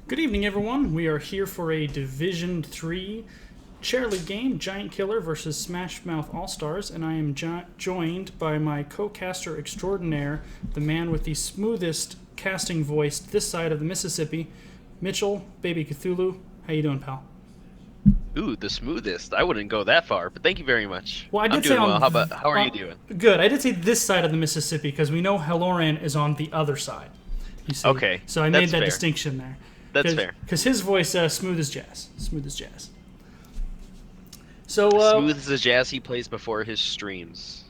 Good evening, everyone. We are here for a Division 3 Chair League game, Giant Killer versus Smash Mouth All-Stars, and I am joined by my co-caster extraordinaire, the man with the smoothest casting voice this side of the Mississippi, Mitchell, Baby Cthulhu. How you doing, pal? Ooh, the smoothest. I wouldn't go that far, but thank you very much. Well, I I'm did say doing well. How are you doing? good. I did say this side of the Mississippi because we know Halloran is on the other side. You see, Okay, so I made that's that fair. distinction there. That's fair. Because his voice, smooth as jazz. Smooth as jazz. So, Smooth as the jazz he plays before his streams.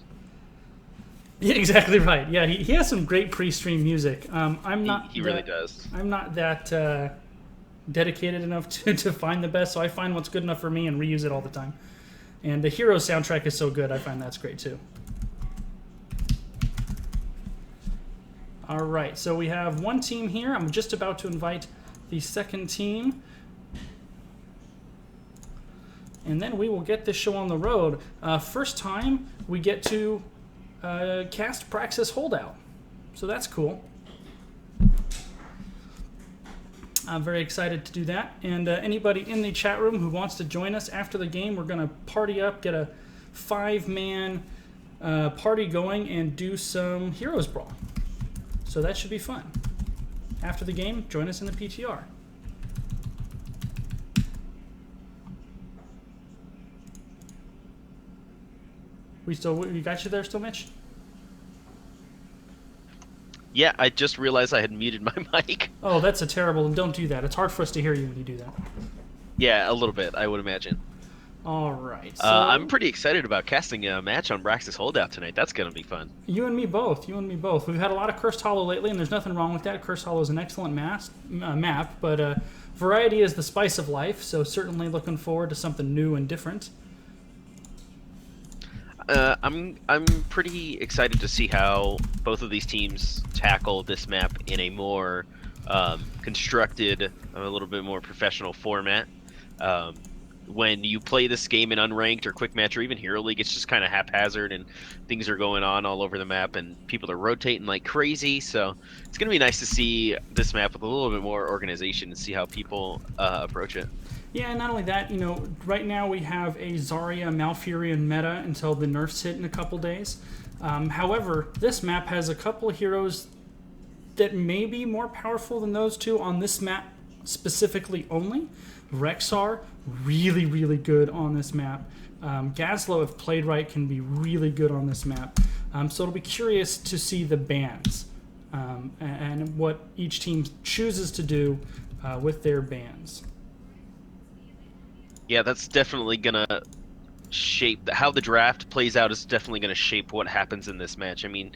yeah, exactly right. Yeah, he has some great pre-stream music. I'm not. He really does. I'm not that dedicated enough to find the best, so I find what's good enough for me and reuse it all the time. And the Hero soundtrack is so good, I find that's great too. All right, so we have one team here. I'm just about to invite the second team. And then we will get this show on the road. First time we get to cast Praxis Holdout. So that's cool. I'm very excited to do that. And anybody in the chat room who wants to join us after the game, we're going to party up, get a 5-man party going, and do some Heroes Brawl. So that should be fun. After the game, join us in the PTR. We got you there still, Mitch? Yeah, I just realized I had muted my mic. Oh, that's a terrible. Don't do that. It's hard for us to hear you when you do that. Yeah, a little bit, I would imagine. All right. So I'm pretty excited about casting a match on Braxis Holdout tonight. That's going to be fun. you and me both. You and me both. We've had a lot of Cursed Hollow lately, and there's nothing wrong with that. Cursed Hollow is an excellent map, but variety is the spice of life. So certainly looking forward to something new and different. I'm pretty excited to see how both of these teams tackle this map in a more constructed, a little bit more professional format. When you play this game in Unranked or Quick Match or even Hero League, it's just kind of haphazard and things are going on all over the map and people are rotating like crazy. So it's going to be nice to see this map with a little bit more organization and see how people approach it. Yeah, and not only that, right now we have a Zarya Malfurion meta until the nerfs hit in a couple days. However, this map has a couple heroes that may be more powerful than those two on this map specifically only. Rexar, really, really good on this map. Gazlo, if played right, can be really good on this map. So it'll be curious to see the bans and what each team chooses to do with their bans. Yeah, that's definitely gonna shape how the draft plays out. Is definitely gonna shape what happens in this match. I mean,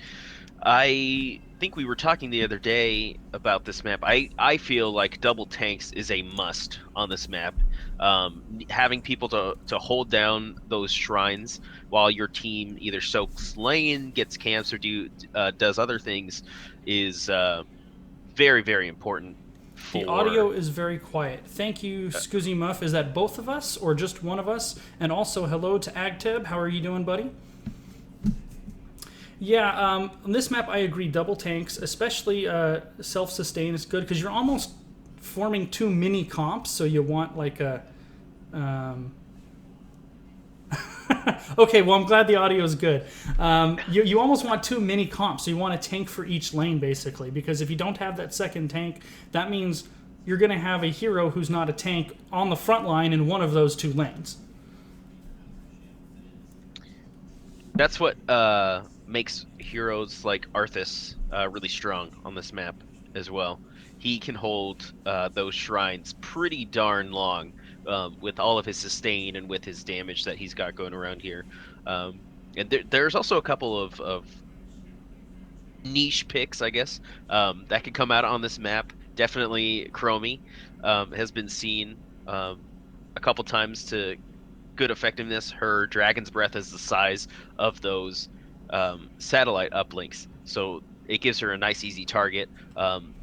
I think we were talking the other day about this map. I feel like double tanks is a must on this map. Having people to hold down those shrines while your team either soaks lane, gets camps, or does other things is very, very important. The audio is very quiet. Thank you, Scoozy Muff. Is that both of us or just one of us? And also, hello to Agteb. How are you doing, buddy? Yeah, on this map, I agree. Double tanks, especially self-sustain, is good because you're almost forming two mini comps. So you want like a... Okay, well, I'm glad the audio is good. You almost want two mini comps, so you want a tank for each lane, basically, because if you don't have that second tank, that means you're going to have a hero who's not a tank on the front line in one of those two lanes. That's what makes heroes like Arthas really strong on this map as well. He can hold those shrines pretty darn long with all of his sustain and with his damage that he's got going around here. And there's also a couple of niche picks, I guess, that could come out on this map. Definitely Chromie has been seen a couple times to good effectiveness. Her Dragon's Breath is the size of those satellite uplinks, so it gives her a nice easy target.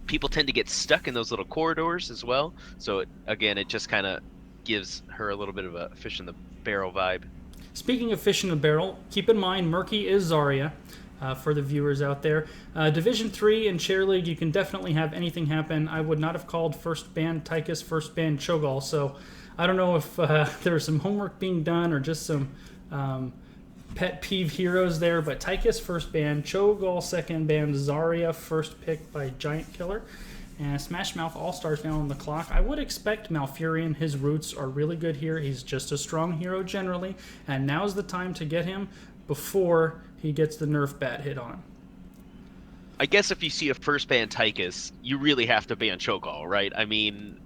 People tend to get stuck in those little corridors as well, so it just kind of gives her a little bit of a fish in the barrel vibe. Speaking of fish in the barrel, keep in mind Murky is Zarya. for the viewers out there. Division 3 in Chair League, you can definitely have anything happen. I would not have called first ban Tychus, first ban Cho'Gall, so I don't know if there was some homework being done or just some pet peeve heroes there, but Tychus first ban, Cho'Gall second ban, Zarya first pick by Giant Killer, and Smash Mouth All-Stars now on the clock. I would expect Malfurion. His roots are really good here. He's just a strong hero generally, and now's the time to get him before he gets the nerf bat hit on him. I guess if you see a first ban Tychus, you really have to ban Cho'Gall, right? I mean,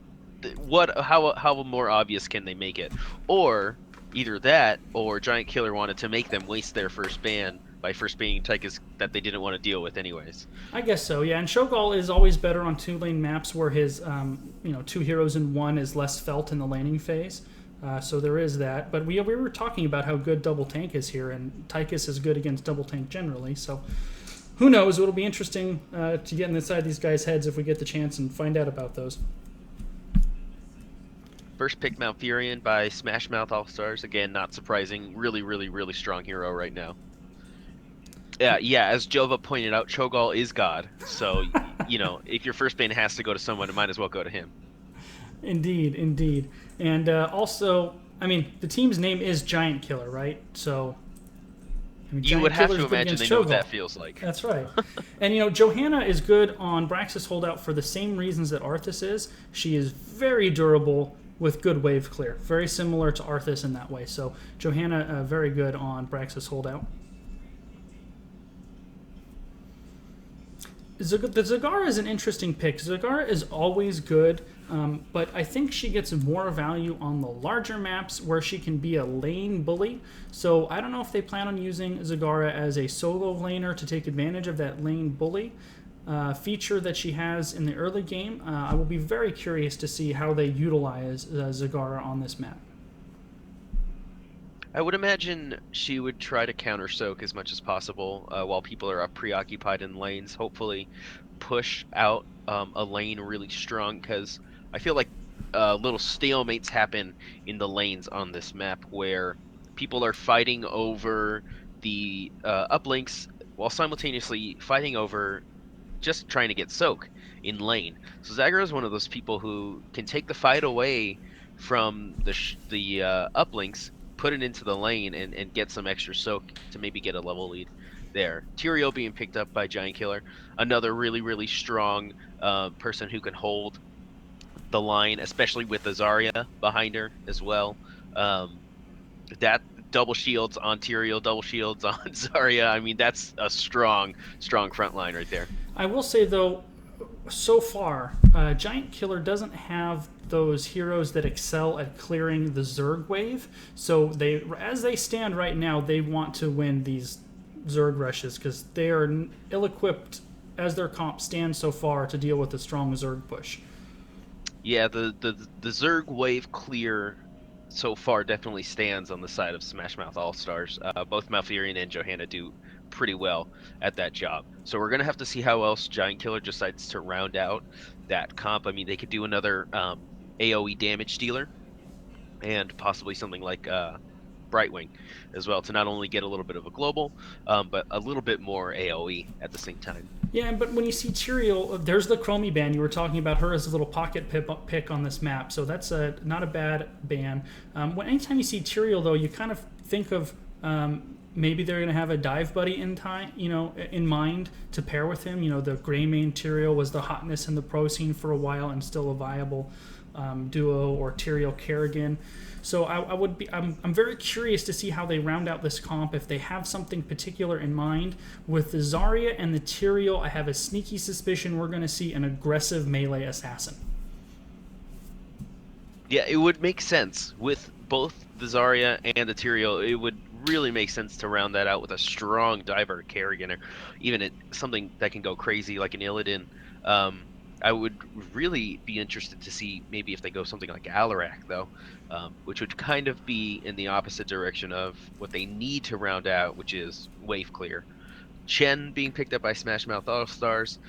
how more obvious can they make it? Or either that, or Giant Killer wanted to make them waste their first ban by first banning Tychus that they didn't want to deal with anyways. I guess so, yeah. And Cho'Gall is always better on 2-lane maps where his 2 heroes in 1 is less felt in the laning phase. So there is that. But we were talking about how good double tank is here, and Tychus is good against double tank generally. So who knows? It'll be interesting to get inside these guys' heads if we get the chance and find out about those. First pick Malfurion by Smash Mouth All-Stars. Again, not surprising. Really, really, really strong hero right now. Yeah, as Jova pointed out, Cho'Gall is God. So, if your first ban has to go to someone, it might as well go to him. Indeed. And also, the team's name is Giant Killer, right? So, you would have to imagine they know what that feels like. That's right. And, Johanna is good on Braxis holdout for the same reasons that Arthas is. She is very durable with good wave clear. Very similar to Arthas in that way. So, Johanna, very good on Braxis holdout. The Zagara is an interesting pick. Zagara is always good, but I think she gets more value on the larger maps where she can be a lane bully. So I don't know if they plan on using Zagara as a solo laner to take advantage of that lane bully feature that she has in the early game. I will be very curious to see how they utilize Zagara on this map. I would imagine she would try to counter soak as much as possible while people are preoccupied in lanes. Hopefully push out a lane really strong, because I feel like little stalemates happen in the lanes on this map where people are fighting over the uplinks while simultaneously fighting over just trying to get soak in lane. So Zagara is one of those people who can take the fight away from the uplinks, put it into the lane, and get some extra soak to maybe get a level lead there. Tyrael being picked up by Giant Killer, another really, really strong person who can hold the line, especially with the Zarya behind her as well. That double shields on Tyrael, double shields on Zarya, that's a strong front line right there. I will say, though, so far, Giant Killer doesn't have those heroes that excel at clearing the Zerg wave. So as they stand right now, they want to win these Zerg rushes because they are ill-equipped as their comp stands so far to deal with the strong Zerg push. Yeah, the Zerg wave clear so far definitely stands on the side of Smash Mouth All-Stars. Both Malfurion and Johanna do pretty well at that job. So we're going to have to see how else Giant Killer decides to round out that comp. They could do another AoE damage dealer and possibly something like Brightwing as well, to not only get a little bit of a global, but a little bit more AoE at the same time. Yeah, but when you see Tyrael, there's the Chromie ban. You were talking about her as a little pocket pick on this map, so that's not a bad ban. Anytime you see Tyrael, though, you kind of think of maybe they're going to have a dive buddy in mind to pair with him. The Greymane Tyrael was the hotness in the pro scene for a while and still a viable duo, or Tyrael Kerrigan. So I'm very curious to see how they round out this comp, if they have something particular in mind. With the Zarya and the Tyrael, I have a sneaky suspicion we're going to see an aggressive melee assassin. Yeah, it would make sense. With both the Zarya and the Tyrael, it would really make sense to round that out with a strong diver Kerrigan, or even something that can go crazy like an Illidan. I would really be interested to see maybe if they go something like Alarak, though, which would kind of be in the opposite direction of what they need to round out, which is wave clear. Chen being picked up by Smash Mouth All-Stars,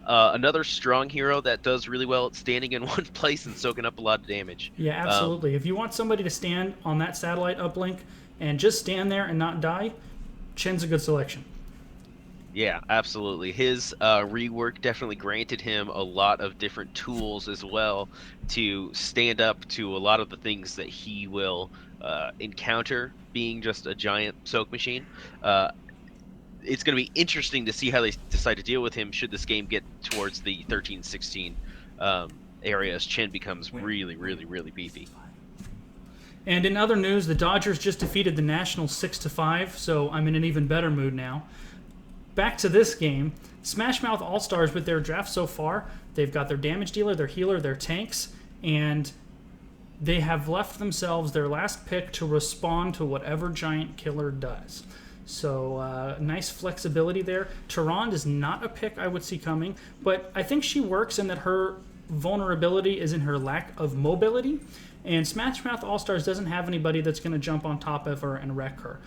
another strong hero that does really well at standing in one place and soaking up a lot of damage. Yeah, absolutely. If you want somebody to stand on that satellite uplink and just stand there and not die, Chen's a good selection. Yeah, absolutely. His rework definitely granted him a lot of different tools as well to stand up to a lot of the things that he will encounter being just a giant soak machine. Uh, it's going to be interesting to see how they decide to deal with him should this game get towards the 13-16 area as Chen becomes really, really, really beefy. And in other news, the Dodgers just defeated the Nationals 6-5, so I'm in an even better mood now. Back to this game, Smash Mouth All-Stars with their draft so far, they've got their damage dealer, their healer, their tanks, and they have left themselves their last pick to respond to whatever Giant Killer does. So nice flexibility there. Tyrande is not a pick I would see coming, but I think she works in that her vulnerability is in her lack of mobility. And Smash Mouth All-Stars doesn't have anybody that's going to jump on top of her and wreck her.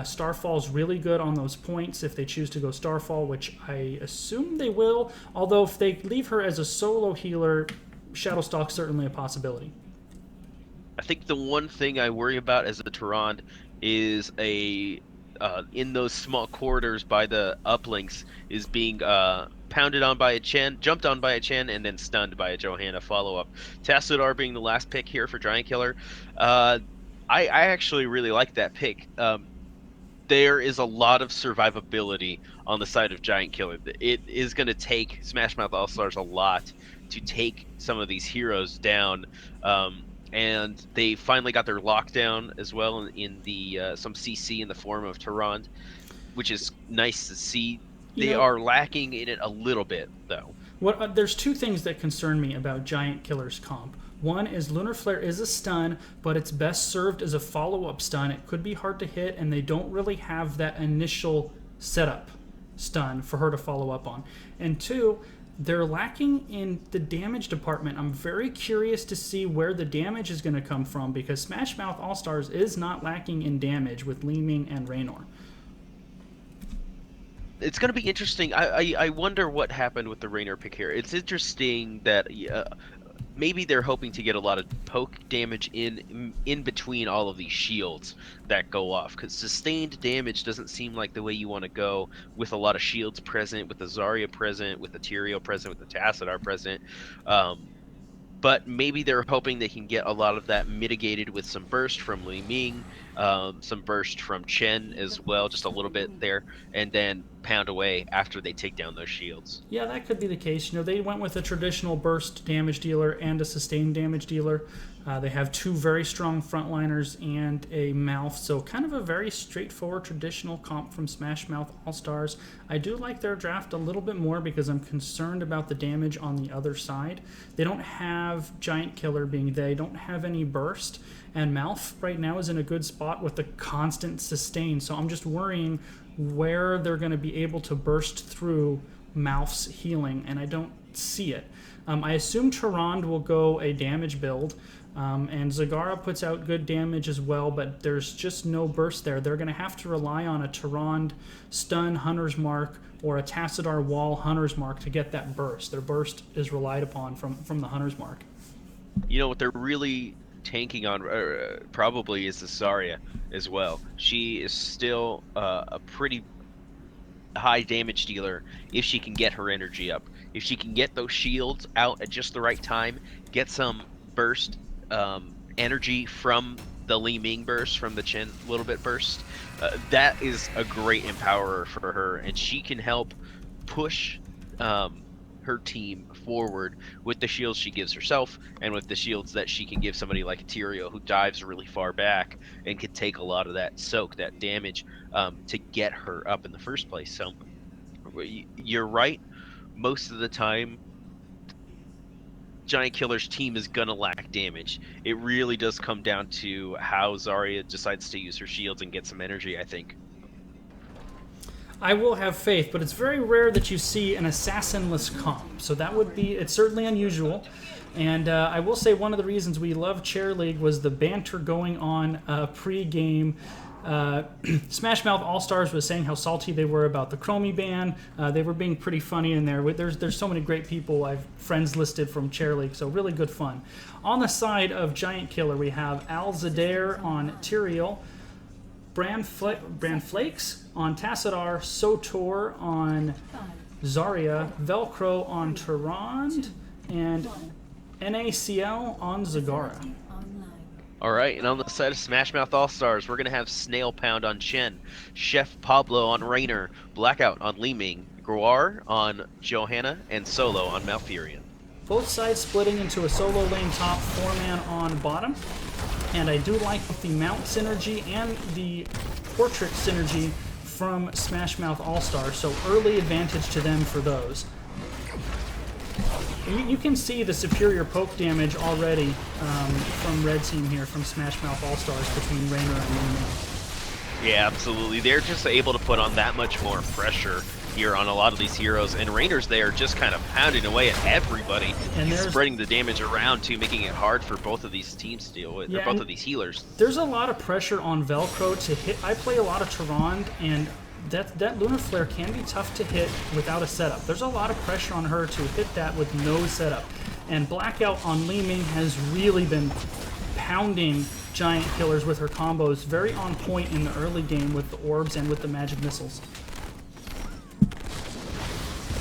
Starfall's really good on those points if they choose to go Starfall, which I assume they will. Although if they leave her as a solo healer, Shadowstalk's certainly a possibility. I think the one thing I worry about as a Tyrande is in those small corridors by the uplinks is being pounded on by a Chen, jumped on by a Chen, and then stunned by a Johanna follow-up. Tassadar being the last pick here for Giant Killer. I actually really like that pick. There is a lot of survivability on the side of Giant Killer. It is going to take Smash Mouth All-Stars a lot to take some of these heroes down. And they finally got their lockdown as well in the some CC in the form of Tyrande, which is nice to see. They are lacking in it a little bit, though. There's two things that concern me about Giant Killer's comp. One is Lunar Flare is a stun, but it's best served as a follow-up stun. It could be hard to hit, and they don't really have that initial setup stun for her to follow up on. And two, they're lacking in the damage department. I'm very curious to see where the damage is going to come from because Smash Mouth All-Stars is not lacking in damage with Li Ming and Raynor. It's going to be interesting. I wonder what happened with the Raynor pick here. It's interesting that maybe they're hoping to get a lot of poke damage in between all of these shields that go off, because sustained damage doesn't seem like the way you want to go with a lot of shields present, with the Zarya present, with the Tyrael present, with the Tassadar present. But maybe they're hoping they can get a lot of that mitigated with some burst from Li Ming, some burst from Chen as well, just a little bit there, and then pound away after they take down those shields. Yeah, that could be the case. They went with a traditional burst damage dealer and a sustained damage dealer. They have two very strong frontliners and a Mouth, so kind of a very straightforward traditional comp from Smash Mouth All-Stars. I do like their draft a little bit more because I'm concerned about the damage on the other side. They don't have Giant Killer they don't have any burst, and Mouth right now is in a good spot with the constant sustain, so I'm just worrying where they're going to be able to burst through Mouth's healing, and I don't see it. I assume Tyrande will go a damage build, and Zagara puts out good damage as well, but there's just no burst there. They're going to have to rely on a Tyrande stun Hunter's Mark or a Tassadar wall Hunter's Mark to get that burst. Their burst is relied upon from the Hunter's Mark. What they're really tanking on probably is the Zarya as well. She is still a pretty high damage dealer if she can get her energy up. If she can get those shields out at just the right time, get some burst energy from the Li Ming burst, from the Chen little bit burst, that is a great empowerer for her, and she can help push her team forward with the shields she gives herself and with the shields that she can give somebody like Tyrael, who dives really far back and can take a lot of that soak, that damage, to get her up in the first place. So you're right. Most of the time, Giant Killer's team is gonna lack damage. It really does come down to how Zarya decides to use her shields and get some energy, I think. I will have faith, but it's very rare that you see an assassinless comp. So it's certainly unusual. And I will say one of the reasons we love Chair League was the banter going on pre-game. Smash Mouth All-Stars was saying how salty they were about the Chromie ban. They were being pretty funny in there. There's so many great people. I've friends listed from Chair League, so really good fun. On the side of Giant Killer, we have Al Zadair on Tyrael. Brand Flakes on Tassadar, Sotor on Zarya, Velcro on Tyrande, and NACL on Zagara. Alright, and on the side of Smash Mouth All-Stars, we're going to have Snail Pound on Chen, Chef Pablo on Raynor, Blackout on Li Ming, Gruar on Johanna, and Solo on Malfurion. Both sides splitting into a solo lane top, 4-man on bottom. And I do like the mount synergy and the portrait synergy from Smash Mouth All-Stars, so early advantage to them for those. You can see the superior poke damage already from Red Team here, from Smash Mouth All-Stars between Raynor and Li Ming. Yeah, absolutely. They're just able to put on that much more pressure here on a lot of these heroes, and Raynor's there just kind of pounding away at everybody. And he's spreading the damage around too, making it hard for both of these teams to deal with, or both of these healers. There's a lot of pressure on Velcro to hit. I play a lot of Tyrande, and that Lunar Flare can be tough to hit without a setup. There's a lot of pressure on her to hit that with no setup. And Blackout on Li Ming has really been pounding giant killers with her combos, very on point in the early game with the orbs and with the magic missiles.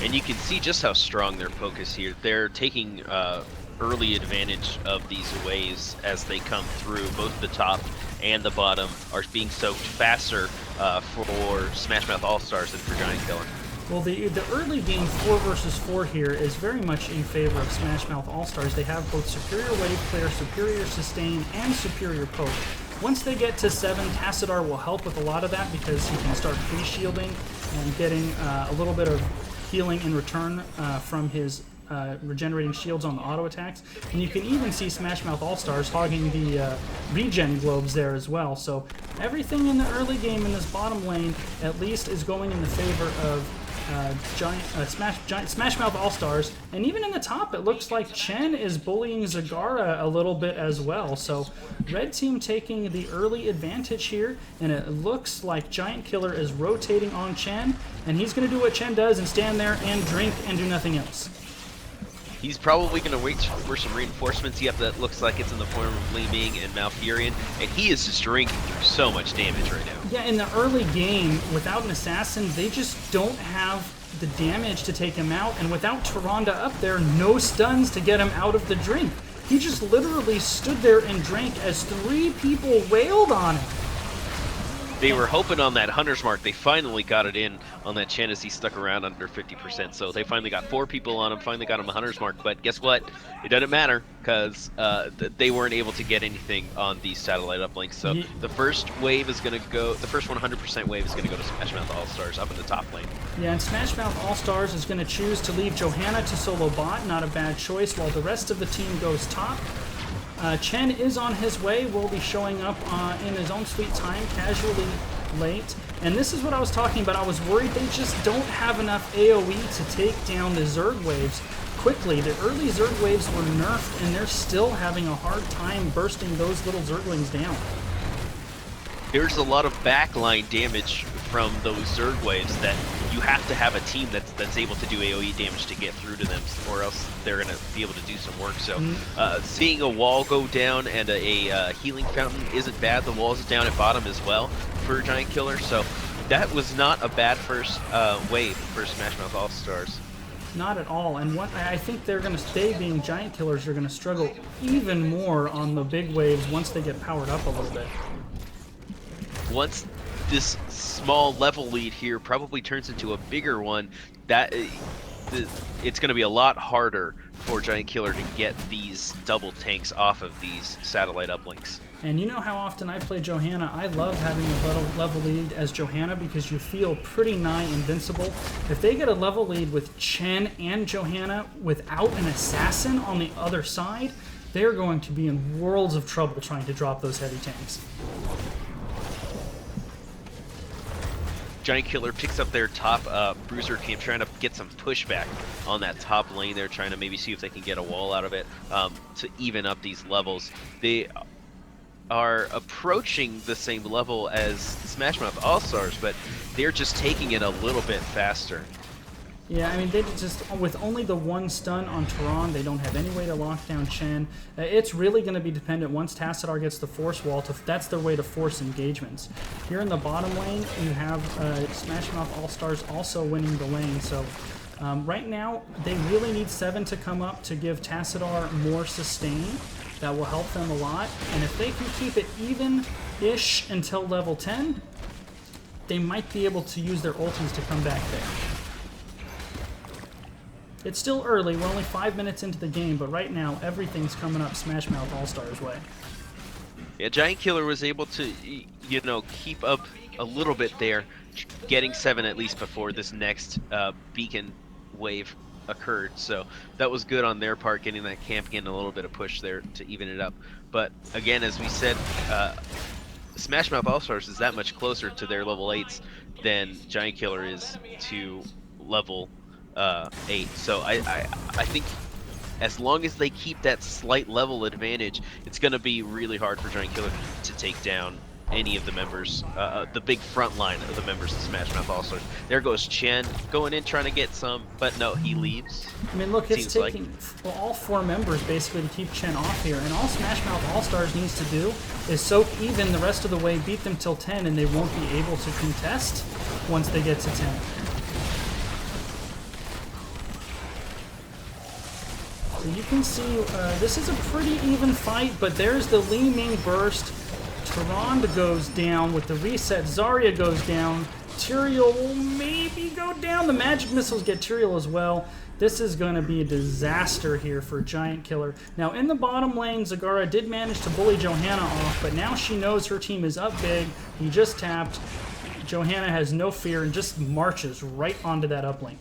And you can see just how strong their focus here. They're taking early advantage of these waves as they come through. Both the top and the bottom are being soaked faster for Smash Mouth All-Stars than for Giant Killer. Well, the early game 4 versus 4 here is very much in favor of Smash Mouth All-Stars. They have both superior wave clear, superior sustain, and superior poke. Once they get to 7, Tassadar will help with a lot of that because he can start pre-shielding and getting a little bit of healing in return from his regenerating shields on the auto attacks. And you can even see Smash Mouth All-Stars hogging the regen globes there as well. So everything in the early game in this bottom lane at least is going in the favor of Smash Mouth All-Stars. And even in the top, it looks like Chen is bullying Zagara a little bit as well. So Red Team taking the early advantage here, and it looks like Giant Killer is rotating on Chen, and he's going to do what Chen does and stand there and drink and do nothing else. He's probably going to wait for some reinforcements. Yep, that looks like it's in the form of Li Ming and Malfurion, and he is just drinking through so much damage right now. Yeah, in the early game, without an assassin, they just don't have the damage to take him out, and without Tyrande up there, no stuns to get him out of the drink. He just literally stood there and drank as 3 people wailed on him. They were hoping on that Hunter's Mark. They finally got it in on that Chen as he stuck around under 50%. So they finally got 4 people on him, finally got him a Hunter's Mark. But guess what? It doesn't matter because they weren't able to get anything on these satellite uplinks. So the first wave is going to go, the first 100% wave is going to go to Smash Mouth All-Stars up in the top lane. Yeah, and Smash Mouth All-Stars is going to choose to leave Johanna to solo bot. Not a bad choice, while the rest of the team goes top. Chen is on his way, will be showing up in his own sweet time, casually late. And this is what I was talking about. I was worried they just don't have enough AoE to take down the Zerg waves quickly. The early Zerg waves were nerfed, and they're still having a hard time bursting those little Zerglings down. There's a lot of backline damage from those Zerg waves that you have to have a team that's able to do AoE damage to get through to them, or else they're going to be able to do some work. So seeing a wall go down and a healing fountain isn't bad. The walls down at bottom as well for Giant Killer, so that was not a bad first wave for Smash Mouth All-Stars. Not at all, and what I think they're going to stay being Giant Killers are going to struggle even more on the big waves once they get powered up a little bit. Once this small level lead here probably turns into a bigger one, that it's going to be a lot harder for Giant Killer to get these double tanks off of these satellite uplinks. And you know how often I play Johanna. I love having a level lead as Johanna because you feel pretty nigh invincible. If they get a level lead with Chen and Johanna without an assassin on the other side, they're going to be in worlds of trouble trying to drop those heavy tanks. Giant Killer picks up their top bruiser camp, trying to get some pushback on that top lane. They're trying to maybe see if they can get a wall out of it to even up these levels. They are approaching the same level as Smash Mouth All-Stars, but they're just taking it a little bit faster. Yeah, I mean, they just, with only the one stun on Tehran, they don't have any way to lock down Chen. It's really going to be dependent once Tassadar gets the force wall. That's their way to force engagements. Here in the bottom lane, you have Smash Mouth All-Stars also winning the lane. So right now, they really need 7 to come up to give Tassadar more sustain. That will help them a lot. And if they can keep it even-ish until level 10, they might be able to use their ultis to come back there. It's still early, we're only 5 minutes into the game, but right now everything's coming up Smash Mouth All-Stars way. Yeah, Giant Killer was able to, you know, keep up a little bit there, getting 7 at least before this next beacon wave occurred. So that was good on their part, getting that camp, getting a little bit of push there to even it up. But again, as we said, Smash Mouth All-Stars is that much closer to their level 8s than Giant Killer is to level 8. So I think as long as they keep that slight level advantage, it's going to be really hard for Giant Killer to take down any of the members, the big front line of the members of Smash Mouth All-Stars. There goes Chen going in trying to get some, but no, he leaves. I mean, look, it's taking all 4 members basically to keep Chen off here, and all Smash Mouth All-Stars needs to do is soak even the rest of the way, beat them till 10, and they won't be able to contest once they get to 10. You can see this is a pretty even fight, but there's the Li Ming burst. Tyrande goes down with the reset. Zarya goes down. Tyrael will maybe go down. The magic missiles get Tyrael as well. This is going to be a disaster here for Giant Killer. Now, in the bottom lane, Zagara did manage to bully Johanna off, but now she knows her team is up big. He just tapped. Johanna has no fear and just marches right onto that uplink.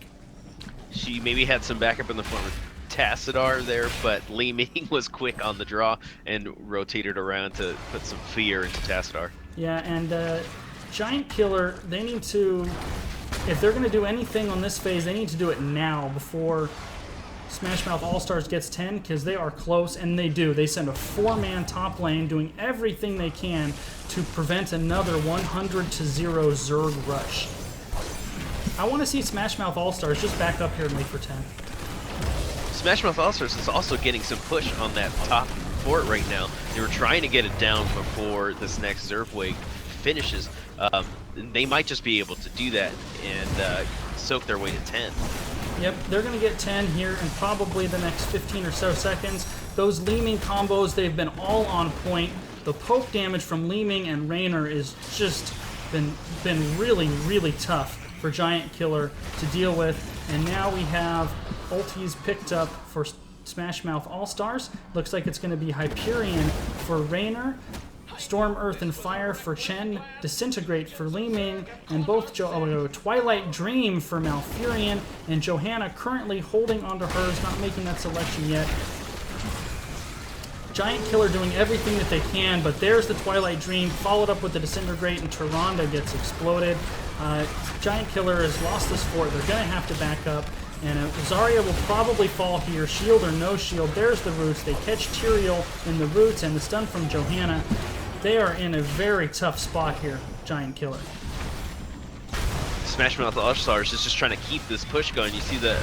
She maybe had some backup in the form of Tassadar there, but Li Ming was quick on the draw and rotated around to put some fear into Tassadar. Yeah, and Giant Killer, they need to, if they're going to do anything on this phase, they need to do it now before Smash Mouth All-Stars gets 10, because they are close, and they do. They send a 4-man top lane doing everything they can to prevent another 100-0 Zerg rush. I want to see Smash Mouth All-Stars just back up here and wait for 10. Smash Mouth All-Stars is also getting some push on that top fort right now. They were trying to get it down before this next Zerg wave finishes. They might just be able to do that and soak their way to 10. Yep, they're going to get 10 here in probably the next 15 or so seconds. Those Li Ming combos, they've been all on point. The poke damage from Li Ming and Raynor is just been really, really tough for Giant Killer to deal with. And now we have ultis picked up for Smash Mouth All-Stars. Looks like it's going to be Hyperion for Raynor, Storm, Earth, and Fire for Chen, Disintegrate for Li Ming, and both Twilight Dream for Malfurion, and Johanna currently holding onto hers, not making that selection yet. Giant Killer doing everything that they can, but there's the Twilight Dream, followed up with the Disintegrate, and Tyrande gets exploded. Giant Killer has lost this fort. They're going to have to back up, and Zarya will probably fall here, shield or no shield. There's the roots. They catch Tyrael in the roots, and the stun from Johanna. They are in a very tough spot here, Giant Killer. Smash Mouth All-Stars is just trying to keep this push going. You see the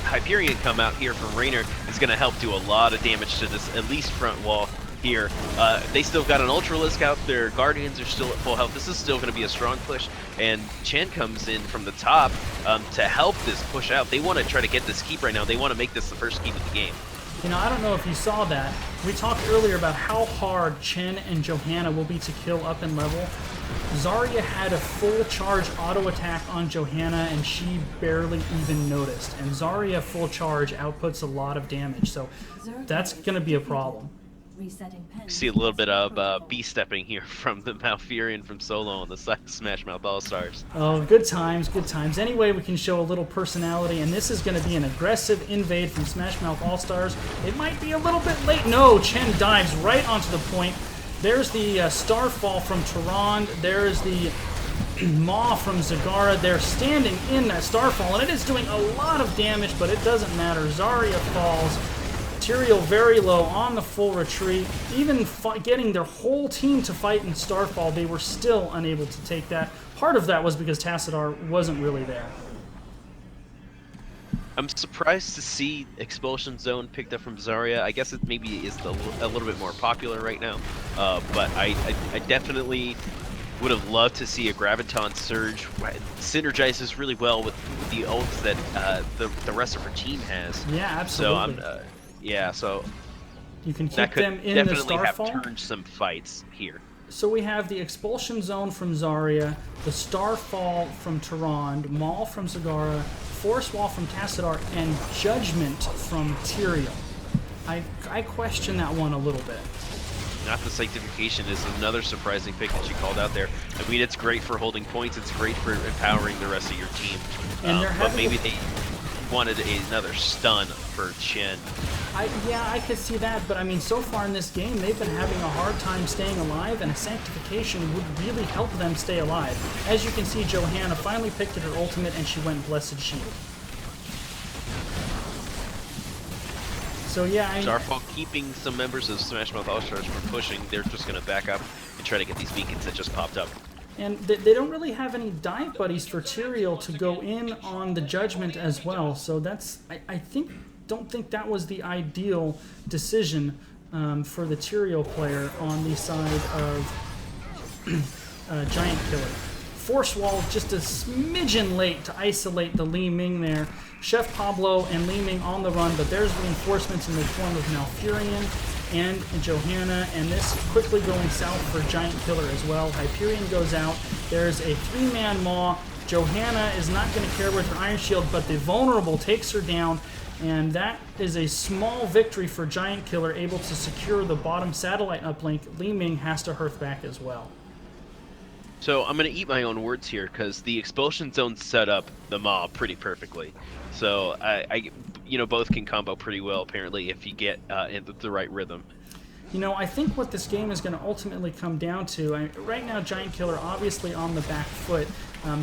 Hyperion come out here from Raynor. Is going to help do a lot of damage to this at least front wall here. They still got an Ultralisk out. Their Guardians are still at full health. This is still going to be a strong push. And Chen comes in from the top to help this push out. They want to try to get this keep right now. They want to make this the first keep of the game. You know, I don't know if you saw that. We talked earlier about how hard Chen and Johanna will be to kill up in level. Zarya had a full charge auto attack on Johanna, and she barely even noticed. And Zarya full charge outputs a lot of damage, so that's going to be a problem. See a little bit of B-stepping here from the Malfurion from Solo on the side of Smash Mouth All-Stars. Oh, good times, good times. Anyway, we can show a little personality, and this is going to be an aggressive invade from Smash Mouth All-Stars. It might be a little bit late. No, Chen dives right onto the point. There's the Starfall from Tyrande. There's the Maw from Zagara. They're standing in that Starfall, and it is doing a lot of damage, but it doesn't matter. Zarya falls. Tyrael very low on the full retreat. Even getting their whole team to fight in Starfall, they were still unable to take that. Part of that was because Tassadar wasn't really there. I'm surprised to see Expulsion Zone picked up from Zarya. I guess it maybe is a little bit more popular right now, but I definitely would have loved to see a Graviton Surge. Synergizes really well with the ults that the rest of her team has. Yeah, absolutely. So yeah, so you can keep that could them in the definitely have Starfall. turned some fights here. So we have the Expulsion Zone from Zarya, the Starfall from Tyrande, Maul from Zagara, Force Wall from Tassadar, and Judgment from Tyrael. I question that one a little bit. Not the Sanctification is another surprising pick that you called out there. I mean, it's great for holding points. It's great for empowering the rest of your team. And but maybe they wanted another stun for Chen. Yeah, I could see that, but I mean, so far in this game, they've been having a hard time staying alive, and a Sanctification would really help them stay alive. As you can see, Johanna finally picked at her ultimate, and she went Blessed Shield. So yeah, Starfall keeping some members of Smash Mouth All-Stars from pushing. They're just going to back up and try to get these beacons that just popped up. And they don't really have any dive buddies for Tyrael to go in on the Judgment as well. So that's, I don't think that was the ideal decision for the Tyrael player on the side of Giant Killer. Force Wall just a smidgen late to isolate the Li Ming there. Chef Pablo and Li Ming on the run, but there's reinforcements in the form of Malfurion and Johanna, and this quickly going south for Giant Killer as well. Hyperion goes out. There's a 3-man Maw. Johanna is not going to care with her Iron Shield, but the Vulnerable takes her down, and that is a small victory for Giant Killer, able to secure the bottom satellite uplink. Li Ming has to hearth back as well. So I'm going to eat my own words here because the Expulsion Zone set up the Maw pretty perfectly. So both can combo pretty well apparently if you get into the right rhythm. You know, I think what this game is going to ultimately come down to, right now Giant Killer obviously on the back foot.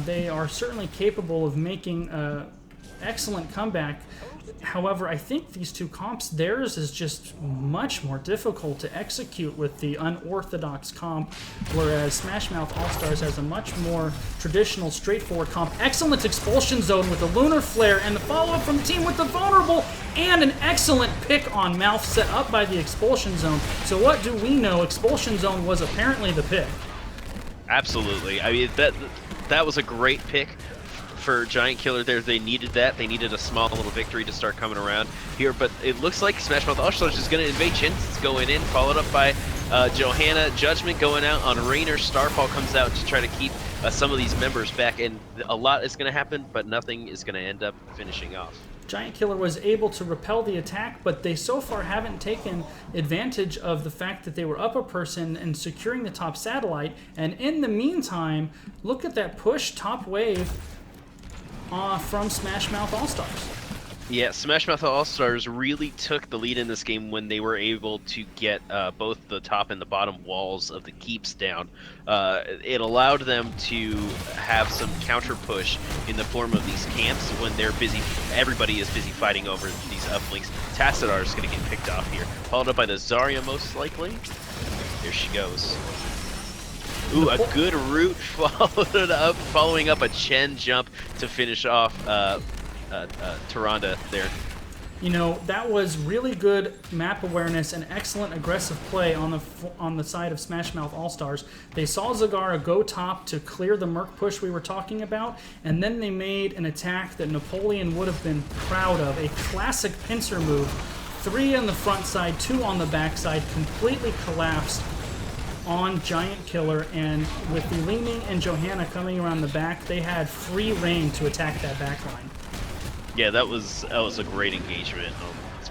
They are certainly capable of making an excellent comeback. However, I think these two comps, theirs is just much more difficult to execute with the unorthodox comp, whereas Smash Mouth All-Stars has a much more traditional, straightforward comp. Excellent Expulsion Zone with the Lunar Flare, and the follow-up from the team with the Vulnerable, and an excellent pick on Mouth set up by the Expulsion Zone. So what do we know? Expulsion Zone was apparently the pick. Absolutely. I mean, that was a great pick for Giant Killer there. They needed that. They needed a small little victory to start coming around here, but it looks like Smash Mouth All-Stars is going to invade Chen. It's going in, followed up by Johanna. Judgment going out on Rainer. Starfall comes out to try to keep some of these members back, and a lot is going to happen, but nothing is going to end up finishing off. Giant Killer was able to repel the attack, but they so far haven't taken advantage of the fact that they were up a person and securing the top satellite, and in the meantime, look at that push top wave from Smash Mouth All-Stars. Yeah, Smash Mouth All-Stars really took the lead in this game when they were able to get both the top and the bottom walls of the keeps down. It allowed them to have some counter push in the form of these camps when they're busy. Everybody is busy fighting over these uplinks. Tassadar is going to get picked off here, followed up by the Zarya most likely. There she goes. Ooh, a good root following up a Chen jump to finish off Tyrande there. You know, that was really good map awareness and excellent aggressive play on the side of Smash Mouth All-Stars. They saw Zagara go top to clear the Merc push we were talking about, and then they made an attack that Napoleon would have been proud of. A classic pincer move. 3 on the front side, 2 on the back side, completely collapsed on Giant Killer, and with the Li Ming and Johanna coming around the back, they had free reign to attack that backline. Yeah, that was a great engagement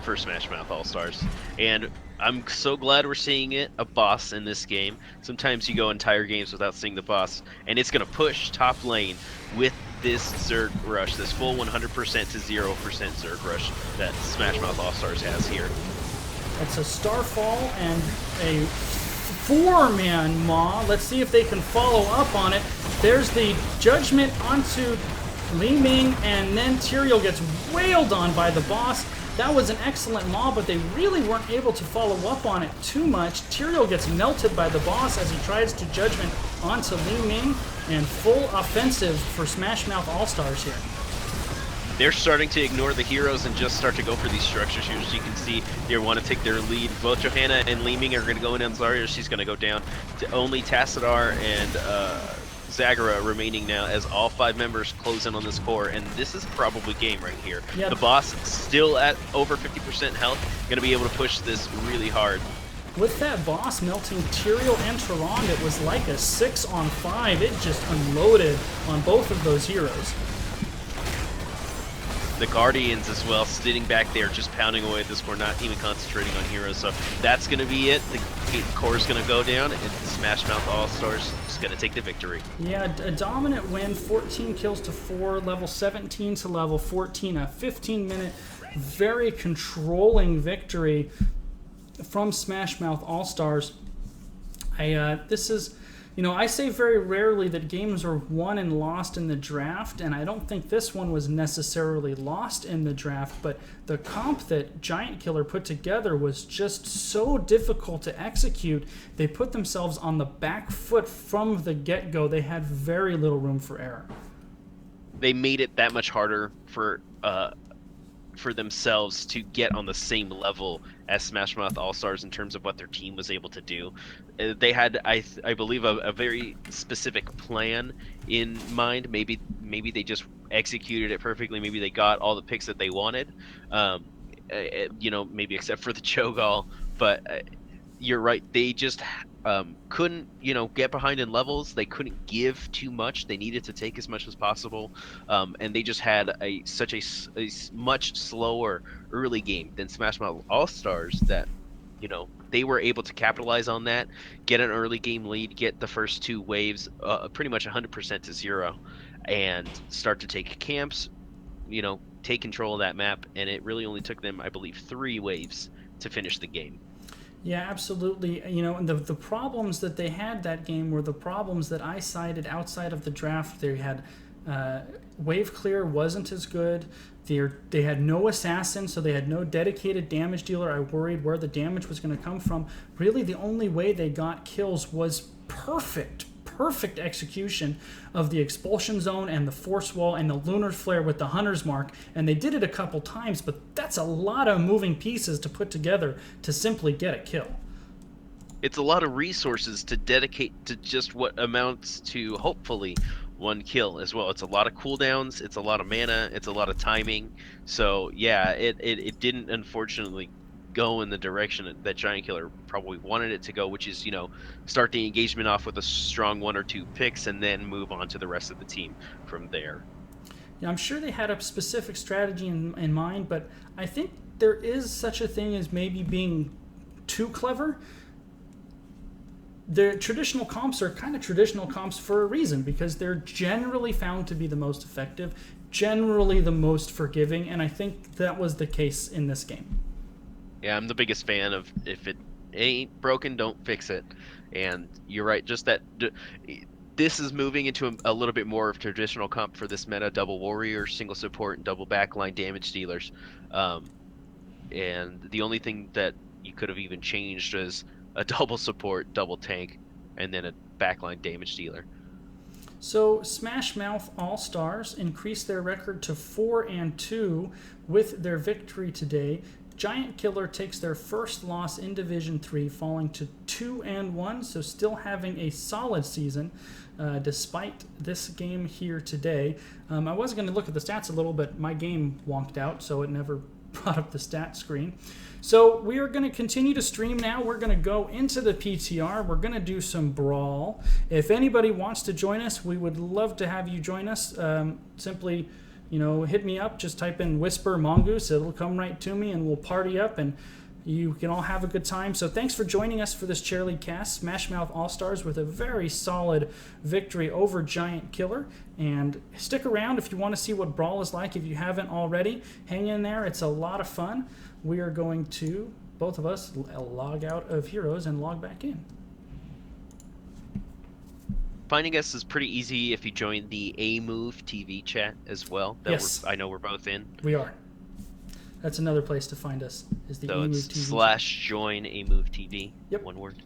for Smash Mouth All-Stars, and I'm so glad we're seeing a boss in this game. Sometimes you go entire games without seeing the boss, and it's going to push top lane with this Zerg rush, this full 100% to 0% Zerg rush that Smash Mouth All-Stars has here. It's a Starfall and a 4-man Maw. Let's see if they can follow up on it. There's the Judgment onto Li Ming, and then Tyrael gets wailed on by the boss. That was an excellent Maw, but they really weren't able to follow up on it too much. Tyrael gets melted by the boss as he tries to Judgment onto Li Ming, and full offensive for Smash Mouth All-Stars here. they're starting to ignore the heroes and just start to go for these structure shooters. You can see they want to take their lead. Both Johanna and Leeming are going to go in on Zarya. She's going to go down to only Tassadar and Zagara remaining now as all 5 members close in on this core, and this is probably game right here. Yep. The boss still at over 50% health, going to be able to push this really hard. With that boss melting Tyrael and Tyrande, it was like a 6-on-5. It just unloaded on both of those heroes. The Guardians as well, sitting back there, just pounding away at this core, not even concentrating on heroes. So that's going to be it. The core is going to go down, and Smash Mouth All-Stars is going to take the victory. Yeah, a dominant win, 14 kills to 4, level 17 to level 14, a 15-minute, very controlling victory from Smash Mouth All-Stars. This is... You know, I say very rarely that games are won and lost in the draft, and I don't think this one was necessarily lost in the draft, but the comp that Giant Killer put together was just so difficult to execute. They put themselves on the back foot from the get-go. They had very little room for error. They made it that much harder for themselves to get on the same level as Smash Mouth All-Stars in terms of what their team was able to do. They had, I believe, a very specific plan in mind. Maybe they just executed it perfectly. Maybe they got all the picks that they wanted. You know, maybe except for the Cho'Gall. But you're right. They just couldn't, you know, get behind in levels. They couldn't give too much. They needed to take as much as possible, and they just had such a much slower early game than Smash Mouth All-Stars that, you know, they were able to capitalize on that, get an early game lead, get the first 2 waves pretty much 100% to 0, and start to take camps, you know, take control of that map. And it really only took them, I believe, 3 waves to finish the game. Yeah, absolutely. You know, and the problems that they had that game were the problems that I cited outside of the draft. They had wave clear wasn't as good. They had no assassin, so they had no dedicated damage dealer. I worried where the damage was going to come from. Really, the only way they got kills was perfect execution of the expulsion zone and the force wall and the lunar flare with the hunter's mark, and they did it a couple times, but that's a lot of moving pieces to put together to simply get a kill. It's a lot of resources to dedicate to just what amounts to hopefully 1 kill as well. It's a lot of cooldowns, it's a lot of mana, it's a lot of timing. So yeah, it didn't unfortunately go in the direction that Giant Killer probably wanted it to go, which is, you know, start the engagement off with a strong 1 or 2 picks and then move on to the rest of the team from there. Yeah, I'm sure they had a specific strategy in mind, but I think there is such a thing as maybe being too clever. The traditional comps are kind of traditional comps for a reason, because they're generally found to be the most effective, generally the most forgiving, and I think that was the case in this game. Yeah, I'm the biggest fan of if it ain't broken, don't fix it. And you're right, just that this is moving into a little bit more of traditional comp for this meta: double warrior, single support, and double backline damage dealers. And the only thing that you could have even changed is a double support, double tank, and then a backline damage dealer. So Smash Mouth All-Stars increased their record to 4-2 with their victory today. Giant Killer takes their first loss in Division 3, falling to 2-1, so still having a solid season despite this game here today. I was going to look at the stats a little, but my game wonked out, so it never brought up the stat screen. So we are going to continue to stream now. We're going to go into the PTR. We're going to do some Brawl. If anybody wants to join us, we would love to have you join us. Simply, you know, hit me up. Just type in Whisper Mongoose. It'll come right to me, and we'll party up, and you can all have a good time. So thanks for joining us for this Chair League cast. Smash Mouth All-Stars with a very solid victory over Giant Killer. And stick around if you want to see what Brawl is like. If you haven't already, hang in there. It's a lot of fun. We are going to, both of us, log out of Heroes and log back in. Finding us is pretty easy if you join the A-Move TV chat as well. That Yes. I know we're both in. We are. That's another place to find us, is the So A-Move it's TV. /join A-Move TV. Yep. One word.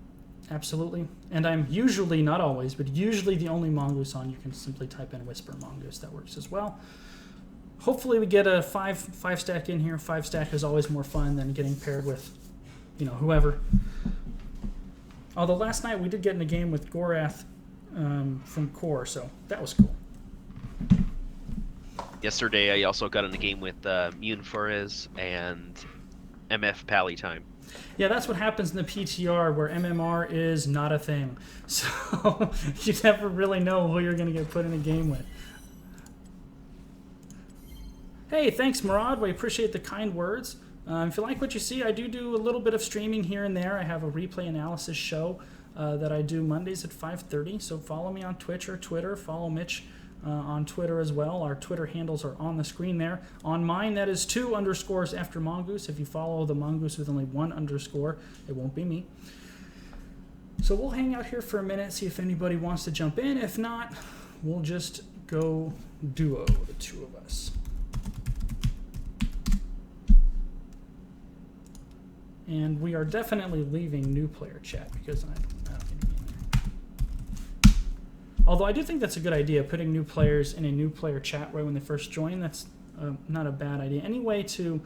Absolutely. And I'm usually, not always, but usually the only Mongoose on. You can simply type in Whisper Mongoose. That works as well. hopefully we get a five stack in here. 5 stack is always more fun than getting paired with, whoever. Although last night we did get in a game with Gorath from Core, so that was cool. Yesterday, I also got in a game with Mune Forez and MF Pally Time. Yeah, that's what happens in the PTR where MMR is not a thing. So you never really know who you're going to get put in a game with. Hey, thanks, Murad. We appreciate the kind words. If you like what you see, I do a little bit of streaming here and there. I have a replay analysis show that I do Mondays at 5:30. So follow me on Twitch or Twitter. Follow Mitch on Twitter as well. Our Twitter handles are on the screen there. On mine, that is 2 underscores after Mongoose. If you follow the Mongoose with only 1 underscore, it won't be me. So we'll hang out here for a minute, see if anybody wants to jump in. If not, we'll just go duo, the 2 of us. And we are definitely leaving new player chat because I don't need to be in there. Although I do think that's a good idea, putting new players in a new player chat right when they first join. That's not a bad idea. Any way to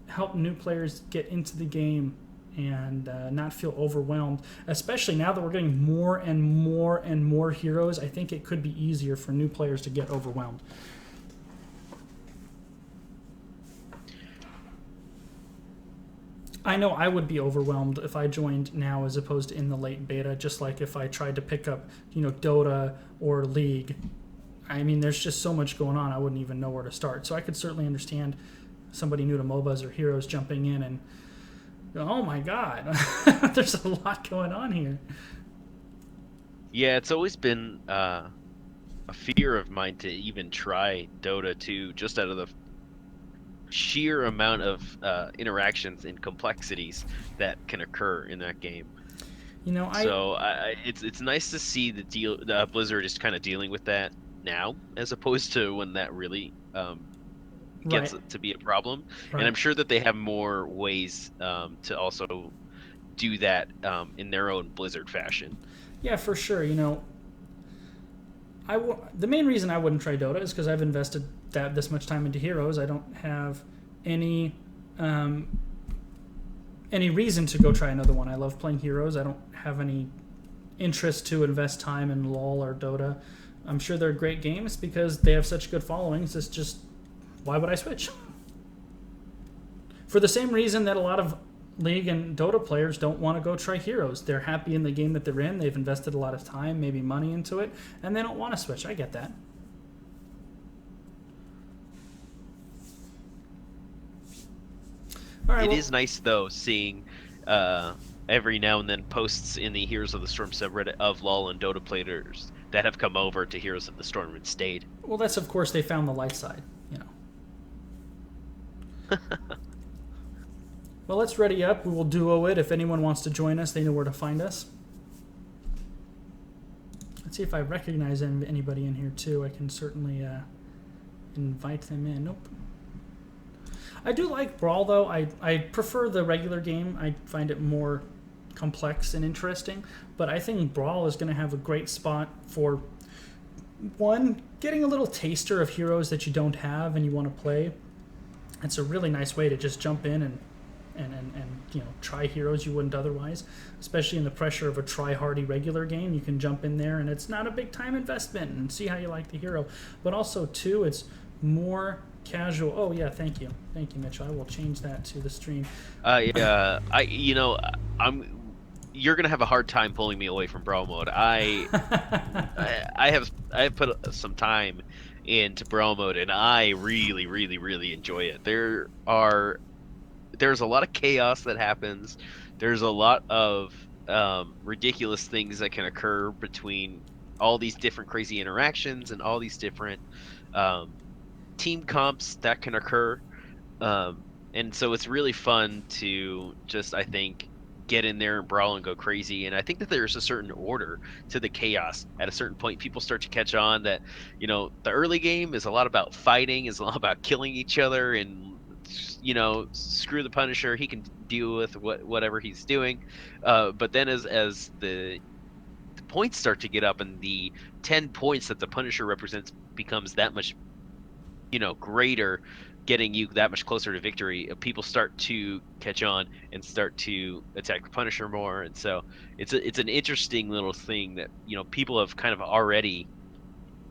help new players get into the game and not feel overwhelmed, especially now that we're getting more and more and more heroes, I think it could be easier for new players to get overwhelmed. I know I would be overwhelmed if I joined now as opposed to in the late beta, just like if I tried to pick up, Dota or League. I mean, there's just so much going on, I wouldn't even know where to start. So I could certainly understand somebody new to MOBAs or heroes jumping in and, oh my god, there's a lot going on here. Yeah, it's always been a fear of mine to even try Dota 2, just out of the sheer amount of interactions and complexities that can occur in that game. It's nice to see the Blizzard is kind of dealing with that now, as opposed to when that really gets to be a problem. Right. And I'm sure that they have more ways to also do that in their own Blizzard fashion. Yeah, for sure. The main reason I wouldn't try Dota is because I've invested this much time into heroes. I don't have any reason to go try another one. I love playing heroes. I don't have any interest to invest time in LoL or Dota. I'm sure they're great games because they have such good followings. It's just, why would I switch? For the same reason that a lot of League and Dota players don't want to go try heroes. They're happy in the game that they're in. They've invested a lot of time, maybe money into it, and they don't want to switch. I get that. It is nice, though, seeing every now and then posts in the Heroes of the Storm subreddit of LoL and Dota players that have come over to Heroes of the Storm and stayed. Well, that's, of course, they found the light side, Well, let's ready up. We will duo it. If anyone wants to join us, they know where to find us. Let's see if I recognize anybody in here, too. I can certainly invite them in. Nope. I do like Brawl, though. I prefer the regular game. I find it more complex and interesting. But I think Brawl is going to have a great spot for, one, getting a little taster of heroes that you don't have and you want to play. It's a really nice way to just jump in and try heroes you wouldn't otherwise, especially in the pressure of a try-hardy regular game. You can jump in there and it's not a big time investment and see how you like the hero. But also, too, it's more casual. Oh yeah, thank you, Mitchell. I will change that to the stream. You're gonna have a hard time pulling me away from Brawl mode. I have put some time into Brawl mode and I really, really, really enjoy it. There's a lot of chaos that happens. There's a lot of ridiculous things that can occur between all these different crazy interactions and all these different team comps that can occur. And so it's really fun to just, I think, get in there and brawl and go crazy. And I think that there's a certain order to the chaos. At a certain point, people start to catch on that, the early game is a lot about fighting, is a lot about killing each other and screw the Punisher. He can deal with whatever he's doing. But then as the points start to get up and the 10 points that the Punisher represents becomes that much greater, getting you that much closer to victory, people start to catch on and start to attack the Punisher more. And so it's an interesting little thing that people have kind of already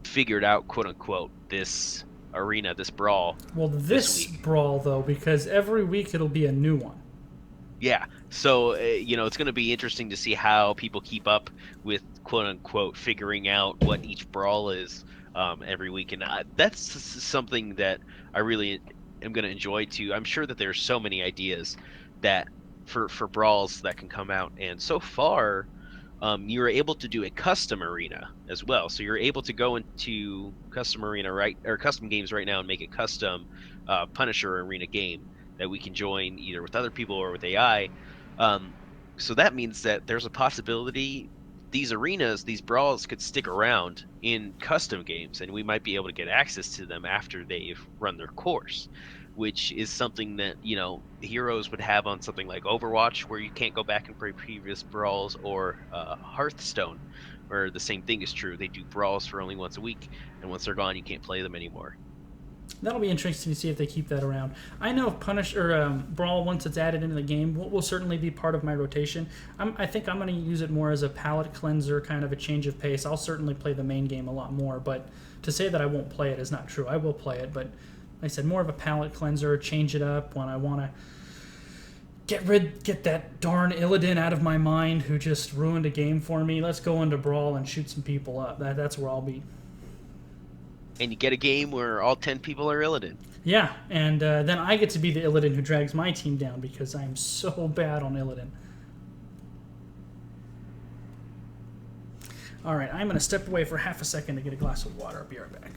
figured out, quote unquote, this arena, this brawl Well, this this week. brawl though, because every week it'll be a new one. Yeah. So, it's going to be interesting to see how people keep up with, quote unquote, figuring out what each brawl is every week. And that's something that I really am going to enjoy too. I'm sure that there's so many ideas that for brawls that can come out. And so far, you're able to do a custom arena as well. So you're able to go into custom arena or custom games right now and make a custom Punisher arena game that we can join either with other people or with AI. Um, so that means that there's a possibility these arenas, these brawls could stick around in custom games, and we might be able to get access to them after they've run their course, which is something that, heroes would have on something like Overwatch, where you can't go back and play previous brawls, or Hearthstone, where the same thing is true. They do brawls for only once a week, and once they're gone, you can't play them anymore. That'll be interesting to see if they keep that around. I know Punish or Brawl, once it's added into the game, will certainly be part of my rotation. I think I'm going to use it more as a palate cleanser, kind of a change of pace. I'll certainly play the main game a lot more, but to say that I won't play it is not true. I will play it, but like I said, more of a palate cleanser, change it up when I want to get that darn Illidan out of my mind who just ruined a game for me. Let's go into Brawl and shoot some people up. That's where I'll be. And you get a game where all 10 people are Illidan. Yeah, and then I get to be the Illidan who drags my team down because I'm so bad on Illidan. All right, I'm going to step away for half a second to get a glass of water. I'll be right back.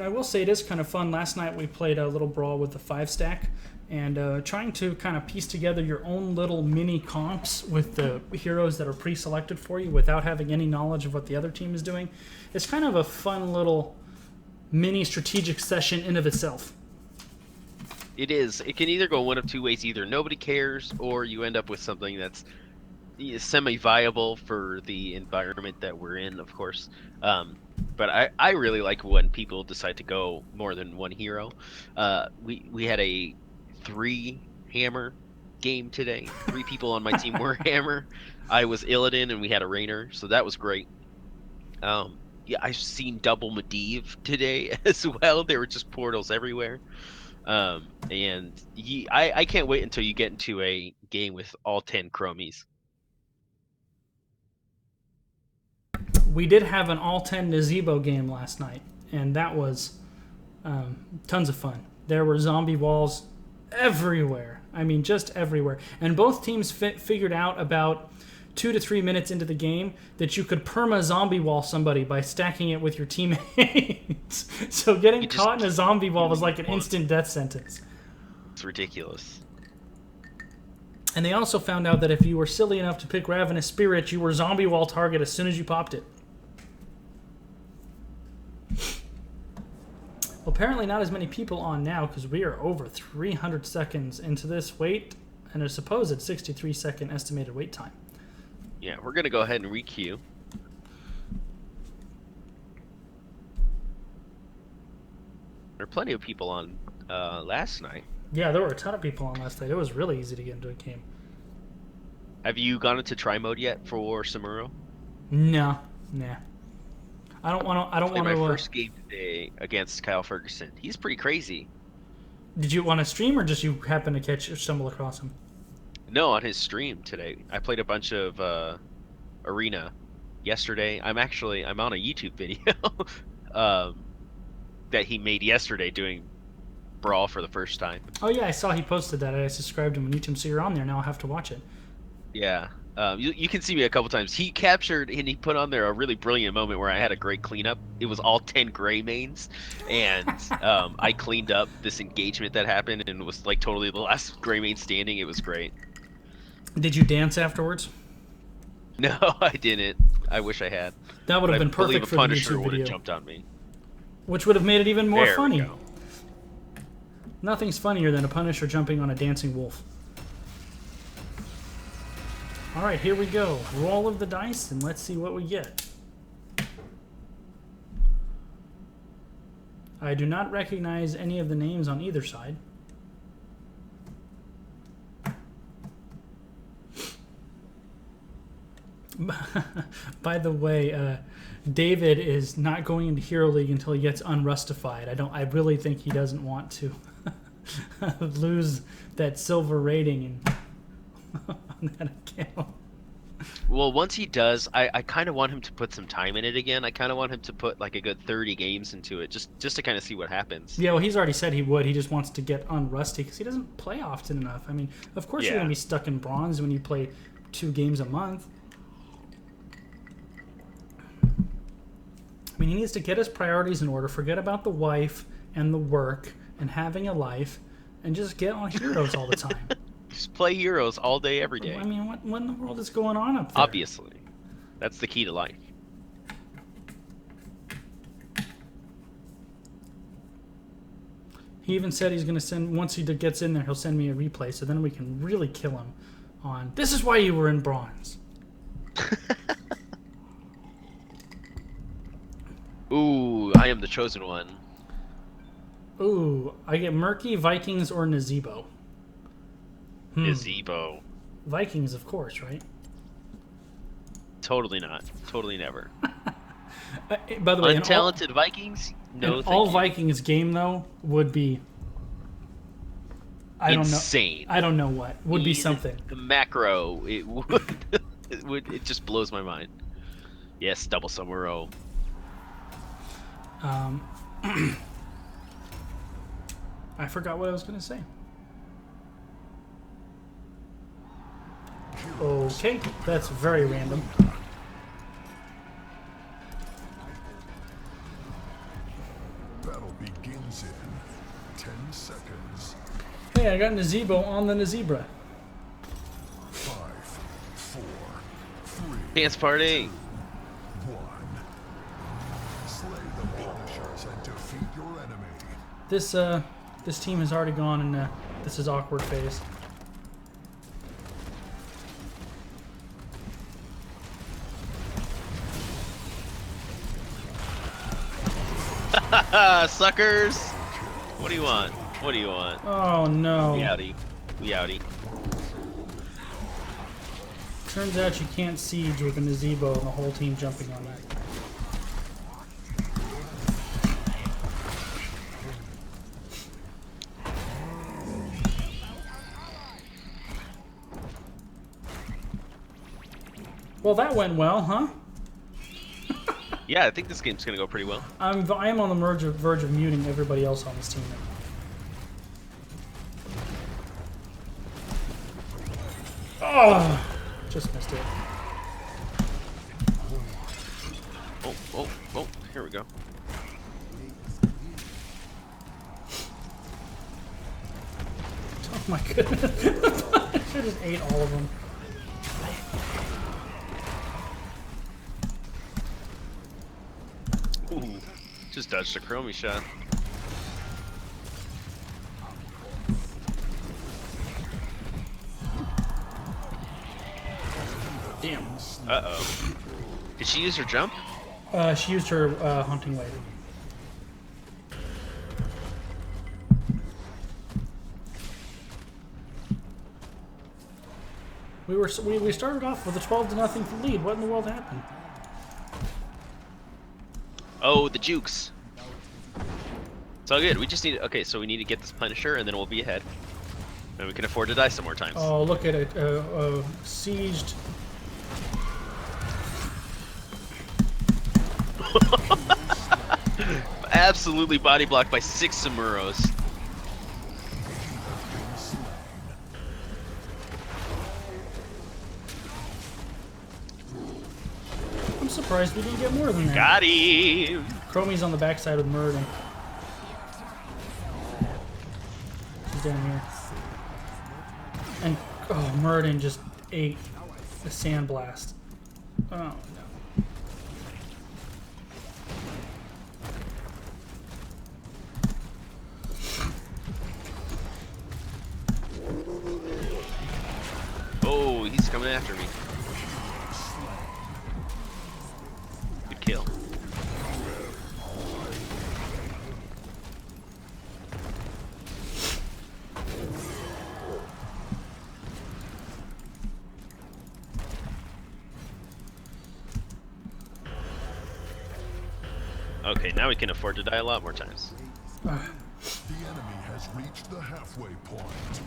I will say it is kind of fun. Last night we played a little brawl with the 5-stack, and trying to kind of piece together your own little mini comps with the heroes that are pre-selected for you without having any knowledge of what the other team is doing. It's kind of a fun little mini strategic session in of itself. It is. It can either go one of two ways. Either nobody cares, or you end up with something that's semi-viable for the environment that we're in, of course. But I really like when people decide to go more than one hero. We had a 3-hammer game today. 3 people on my team were hammer. I was Illidan, and we had a Rainer, so that was great. Yeah, I've seen double Medivh today as well. There were just portals everywhere. And I can't wait until you get into a game with all 10 chromies. We did have an all-10 Nazebo game last night, and that was tons of fun. There were zombie walls everywhere. I mean, just everywhere. And both teams figured out about 2 to 3 minutes into the game that you could perma-zombie wall somebody by stacking it with your teammates. So getting caught in a zombie wall was like an instant death sentence. It's ridiculous. And they also found out that if you were silly enough to pick Ravenous Spirit, you were zombie wall target as soon as you popped it. Well, apparently not as many people on now because we are over 300 seconds into this wait and a supposed 63-second estimated wait time. Yeah, we're going to go ahead and requeue. There are plenty of people on last night. Yeah, there were a ton of people on last night. It was really easy to get into a game. Have you gone into try mode yet for Samuro? No, nah. I don't want to. I don't want to. My first game today against Kyle Ferguson. He's pretty crazy. Did you want to stream, or just you happen to stumble across him? No, on his stream today. I played a bunch of Arena yesterday. I'm on a YouTube video that he made yesterday doing Brawl for the first time. Oh yeah, I saw he posted that. I subscribed him on YouTube, so you're on there now. I'll have to watch it. Yeah, You can see me a couple times. He captured and he put on there a really brilliant moment where I had a great cleanup. It was all 10 gray mains, and I cleaned up this engagement that happened and was like totally the last gray main standing. It was great. Did you dance afterwards? No, I didn't. I wish I had. That would But have I been believe perfect a for the Punisher YouTube would have video. jumped on me. Which would have made it even more There we funny. go. Nothing's funnier than a Punisher jumping on a dancing wolf. Alright, here we go. Roll of the dice, and let's see what we get. I do not recognize any of the names on either side. By the way, David is not going into Hero League until he gets unrustified. I really think he doesn't want to lose that silver rating on that account. Well, once he does, I kind of want him to put some time in it again. I kind of want him to put like a good 30 games into it, just to kind of see what happens. Yeah, well, he's already said he would. He just wants to get unrusty because he doesn't play often enough. I mean, of course you're Yeah. going to be stuck in bronze when you play 2 games a month. I mean, he needs to get his priorities in order, forget about the wife and the work and having a life, and just get on Heroes all the time. Just play Heroes all day, every day. I mean, what in the world is going on up there? Obviously, that's the key to life. He even said he's going to send, once he gets in there, he'll send me a replay, so then we can really kill him on, this is why you were in bronze. Ooh, I am the chosen one. Ooh, I get Murky, Vikings, or Nazebo. Gazebo. Vikings, of course, right? Totally not. Totally never. By the way, Untalented Vikings? No, an thank all you. Vikings game though would be. I don't know. Insane. I don't know what would be Even something. The macro, it would. It just blows my mind. Yes, double Summer-O. I forgot what I was going to say. Okay, that's very random. Battle begins in 10 seconds. Hey, I got Nazebo on the Nazebra. 5, 4, 3, Dance party. 1. Slay the Punishers and defeat your enemy. This team has already gone in this is awkward phase. Suckers! What do you want? What do you want? Oh no. We outie. We outie. Turns out you can't siege with a Nazebo and the whole team jumping on that. Well, that went well, huh? Yeah, I think this game's gonna go pretty well. I am on the verge of muting everybody else on this team now. Oh, just missed it. Oh, oh, oh, here we go. Oh my goodness. I should just ate all of them. Ooh, just dodged a chromie shot. Damn. Uh-oh. Did she use her jump? She used her hunting wave. We started off with a 12-0 lead. What in the world happened? Oh, the jukes. It's all good. We just need... Okay, so we need to get this Punisher, and then we'll be ahead. And we can afford to die some more times. Oh, look at it. Sieged. Absolutely body blocked by 6 Samuros. surprised we didn't get more than that. Got him! Chromie's on the backside with Murden. She's down here. And, oh, Murden just ate the sandblast. Oh, no. Oh, he's coming after me. Good kill. Okay, now we can afford to die a lot more times. The enemy has reached the halfway point.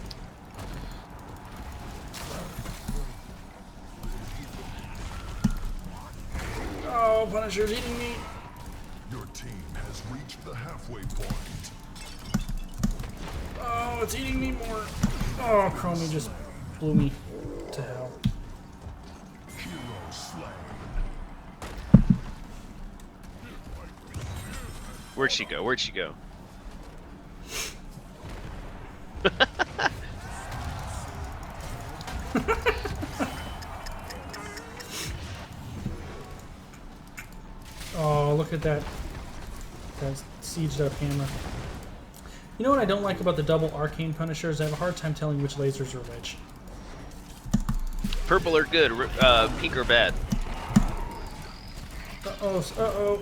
Oh, Punisher's eating me. Your team has reached the halfway point. Oh, it's eating me more. Oh, Chromie just blew me to hell. Hero slain. Where'd she go? Where'd she go? Oh, look at that. That sieged up hammer. You know what I don't like about the double arcane punishers? I have a hard time telling which lasers are which. Purple are good, pink are bad. Uh-oh, uh-oh.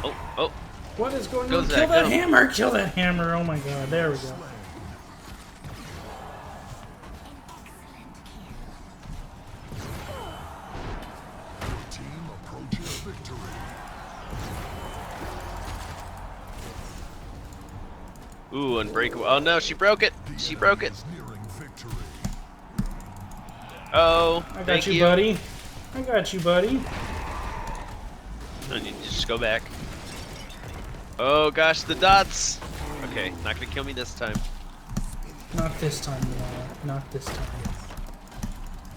Oh, What is going Go, on? Zach, Kill that go. hammer! Kill that hammer! Oh my god, there we go. Team approaches victory. ooh, unbreakable. Oh no, she broke it. She broke it. Is nearing victory. Oh, I got thank you, buddy. I got you, buddy. No, you just go back. Oh gosh, the dots. Okay, not gonna kill me this time. Not this time, Noah. Not this time.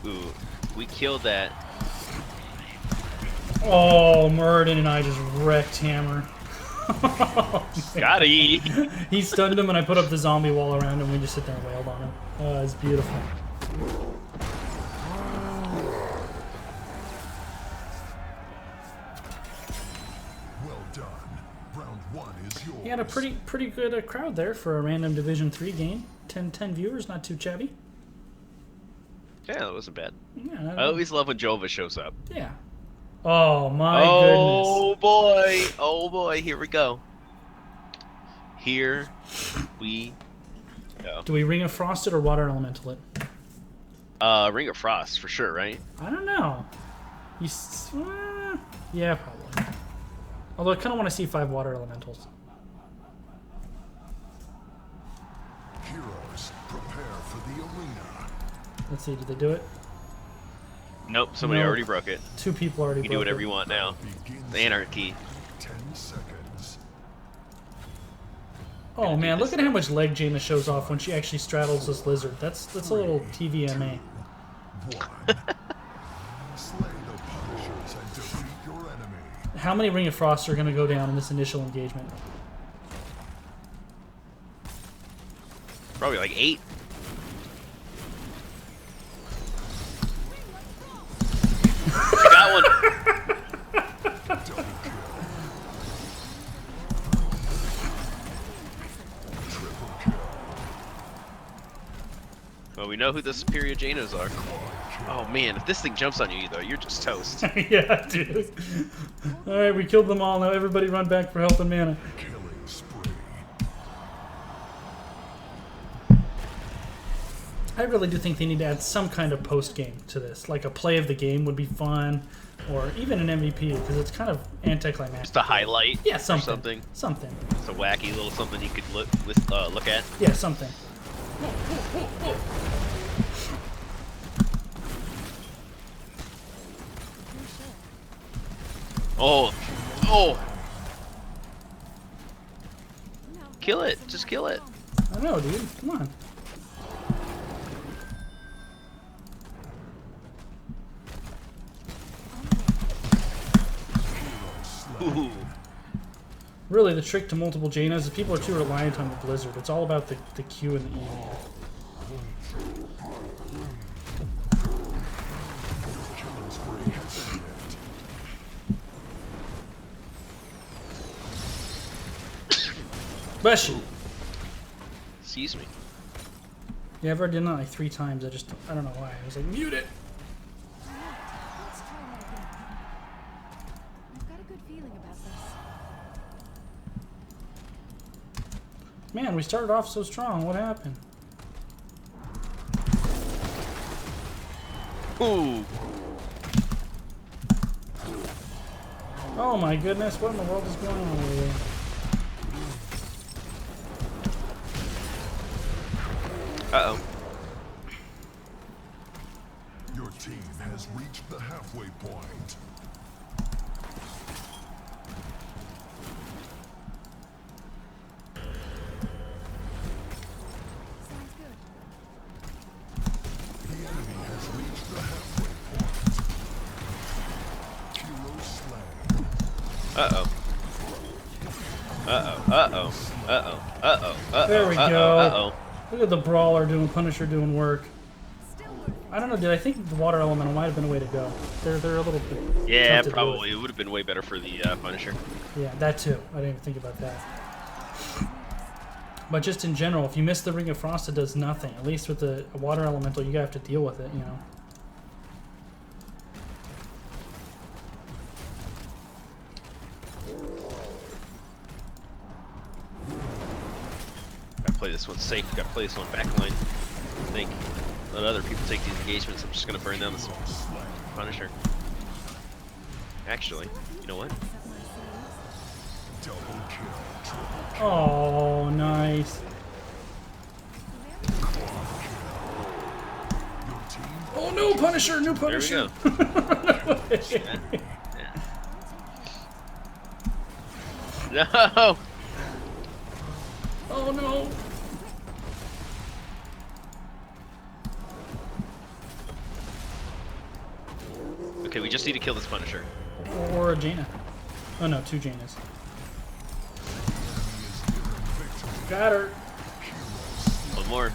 Ooh, we killed that. Oh, Murden and I just wrecked Hammer. Scotty. He stunned him and I put up the zombie wall around him and we just sit there and wailed on him. Oh, it's beautiful. Well done. Round one is yours. He had a pretty good crowd there for a random Division 3 game. 10 viewers, not too chabby. Yeah, that wasn't bad. Yeah, I always love when Jova shows up. yeah. Oh my Oh goodness. boy, oh boy, here we go. Here we go. Do we Ring of Frosted or Water Elemental it? Ring of Frost for sure, right? I don't know. Yeah, probably. Although I kind of want to see 5 Water Elementals. Heroes, prepare for the arena. Let's see, did they do it? Nope, somebody No. already broke it. 2 people already You can broke do whatever it. you want now. Begins The anarchy. 10 seconds. Oh man, look at how much leg Jaina shows off when she actually straddles this lizard. That's a little TVMA. 1. Slay the Punishers and defeat your enemy. How many Ring of Frost are going to go down in this initial engagement? Probably like 8. I got one. Double kill. Triple kill. Well, we know who the superior Jainas are. Oh man, if this thing jumps on you though, you're just toast. Yeah, dude. Alright, we killed them all. Now everybody run back for health and mana. Killing spree. I really do think they need to add some kind of post-game to this. Like a play of the game would be fun. Or even an MVP, because it's kind of anticlimactic. Just a highlight. Yeah, Or something. something. Something. It's a wacky little something you could look at. Yeah, something. Oh, oh! Kill it! Just kill it! I know, dude. Come on. Ooh. Really, the trick to multiple Janas is people are too reliant on the Blizzard. It's all about the Q and the E. Killing spree has ended. Bless you. Excuse me. Yeah, I've already done that like 3 times. I don't know why. I was like, mute it. Let's try that again. I've got a good feeling about this. Man, we started off so strong. What happened? Ooh. Oh my goodness, what in the world is going on over there? Uh-oh. Your team has reached the halfway point. Sounds good. The enemy has reached the halfway point. Hero slain. Uh-oh. Uh-oh. Uh-oh. Uh-oh. Uh-oh. Uh-oh. There we uh-oh, go. Uh-oh. Look at the Brawler doing Punisher doing work. Still working. I don't know, did I think the Water Elemental might have been a way to go? They're a little bit Yeah, tough to deal probably. It would have been way better for the Punisher. with. Yeah, that too. I didn't even think about that. But just in general, if you miss the Ring of Frost, it does nothing. At least with the Water Elemental, you have to deal with it, you know. Gotta play this one safe. Gotta play this one backline. I think. Let other people take these engagements. I'm just gonna burn down this Punisher. Actually, you know what? Double kill. Triple kill. Oh, nice. Your team Oh no, Punisher! New There we Punisher! go. Yeah. No! Oh no! Okay, we just need to kill this Punisher. Or a Jaina. Oh no, 2 Jainas. Got her. One more.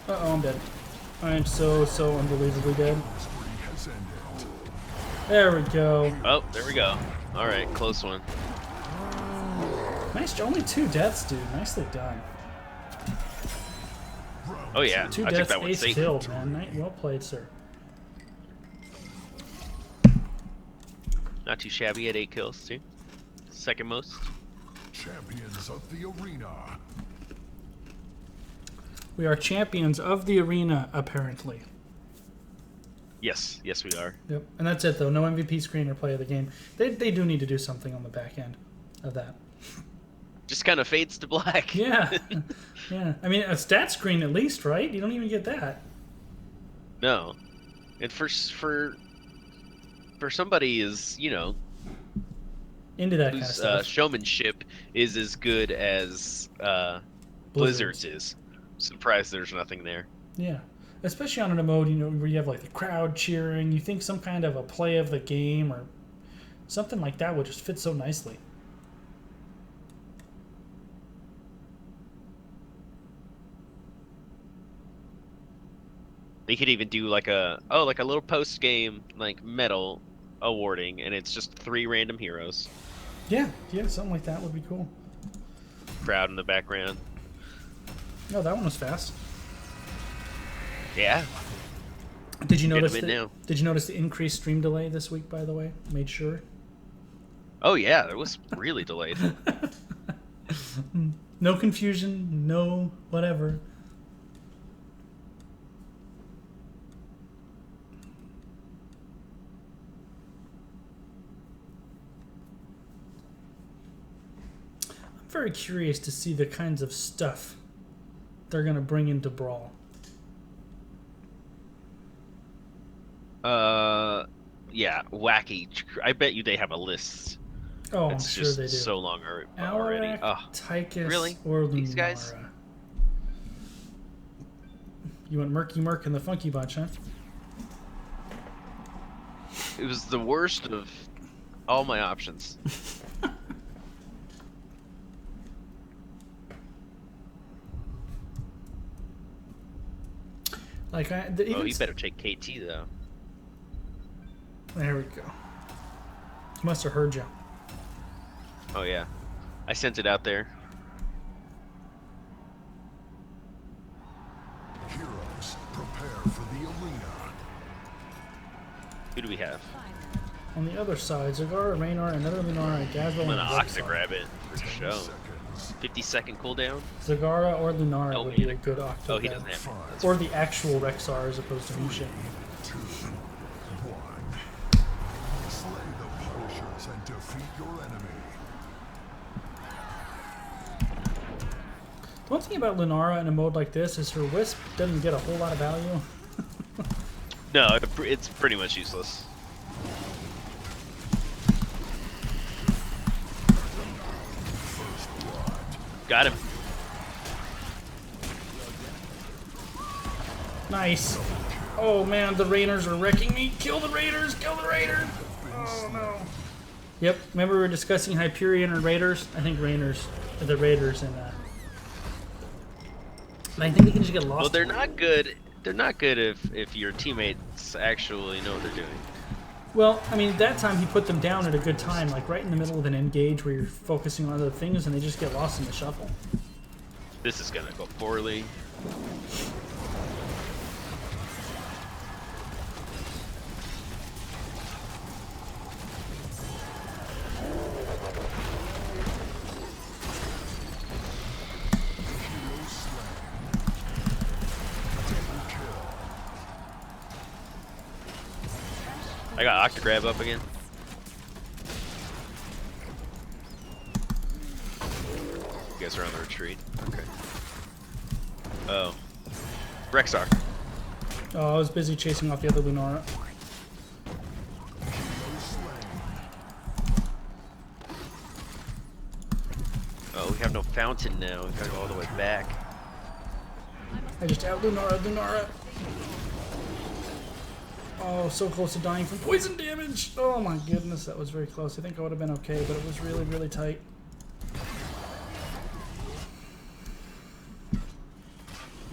Uh-oh, I'm dead. I am so unbelievably dead. spree has ended. There we go. Oh, there we go. Alright, close one. Nice, only 2 deaths, dude. Nicely done. Oh yeah, 2 I took deaths, that one ace safe. killed, man. Well played, sir. Not too shabby at 8 kills, too. Second most. Champions of the arena. We are champions of the arena, apparently. Yes, yes we are. Yep. And that's it, though. No MVP screen or play of the game. They do need to do something on the back end of that. Just kind of fades to black. Yeah. Yeah. I mean, a stat screen at least, right? You don't even get that. No. And for somebody is, you know, Into that kind of whose stuff. showmanship is as good as Blizzard's is. Surprised there's nothing there. Yeah. Especially on a mode, you know, where you have like the crowd cheering. You think some kind of a play of the game or something like that would just fit so nicely. They could even do like a little post game like medal awarding, and it's just 3 random heroes. Yeah, something like that would be cool. Crowd in the background. No, that one was fast. Yeah. Did you Get notice? them in now. Did you notice the increased stream delay this week? By the way, made sure. Oh yeah, it was really delayed. No confusion. No whatever. I'm very curious to see the kinds of stuff they're gonna bring into Brawl. yeah, wacky. I bet you they have a list Oh, I'm that's sure just they do. so long already. Alarak, Oh, Tychus, really? or These guys? Lunara. You went Murky Murk and the Funky Bunch, huh? It was the worst of all my options. Like Oh, you better take KT though. There we go. He must have heard you. Oh yeah, I sent it out there. Heroes, prepare for the arena. Who do we have? On the other side, Zagara, Raynar, another Lunara, Gazbo, I'm and gonna Rexar. grab it for 10 show. seconds. 50-second cooldown. Zagara or Lunara Oh, would he be a good Octo. Oh, he doesn't have it. That's Or the actual Rexar as opposed to Musha. 2, 1. Slay the Punishers and defeat your enemy. The one thing about Lunara in a mode like this is her Wisp doesn't get a whole lot of value. No, it's pretty much useless. Got him. Nice. Oh man, the Raiders are wrecking me. Kill the Raiders! Kill the Raiders! Oh no. Yep, remember we were discussing Hyperion and Raiders? I think Raiders, the Raiders, and I think they can just get lost. Well, they're not good. They're not good if your teammates actually know what they're doing. Well, I mean, that time he put them down at a good time, like right in the middle of an engage where you're focusing on other things and they just get lost in the shuffle. This is gonna go poorly. I got Octograb up again. You guys are on the retreat. Okay. Oh. Rexar. Oh, I was busy chasing off the other Lunara. Oh, we have no fountain now. We gotta go all the way back. I just out Lunara. Oh, so close to dying from poison damage. Oh my goodness, that was very close. I think I would have been okay, but it was really, really tight.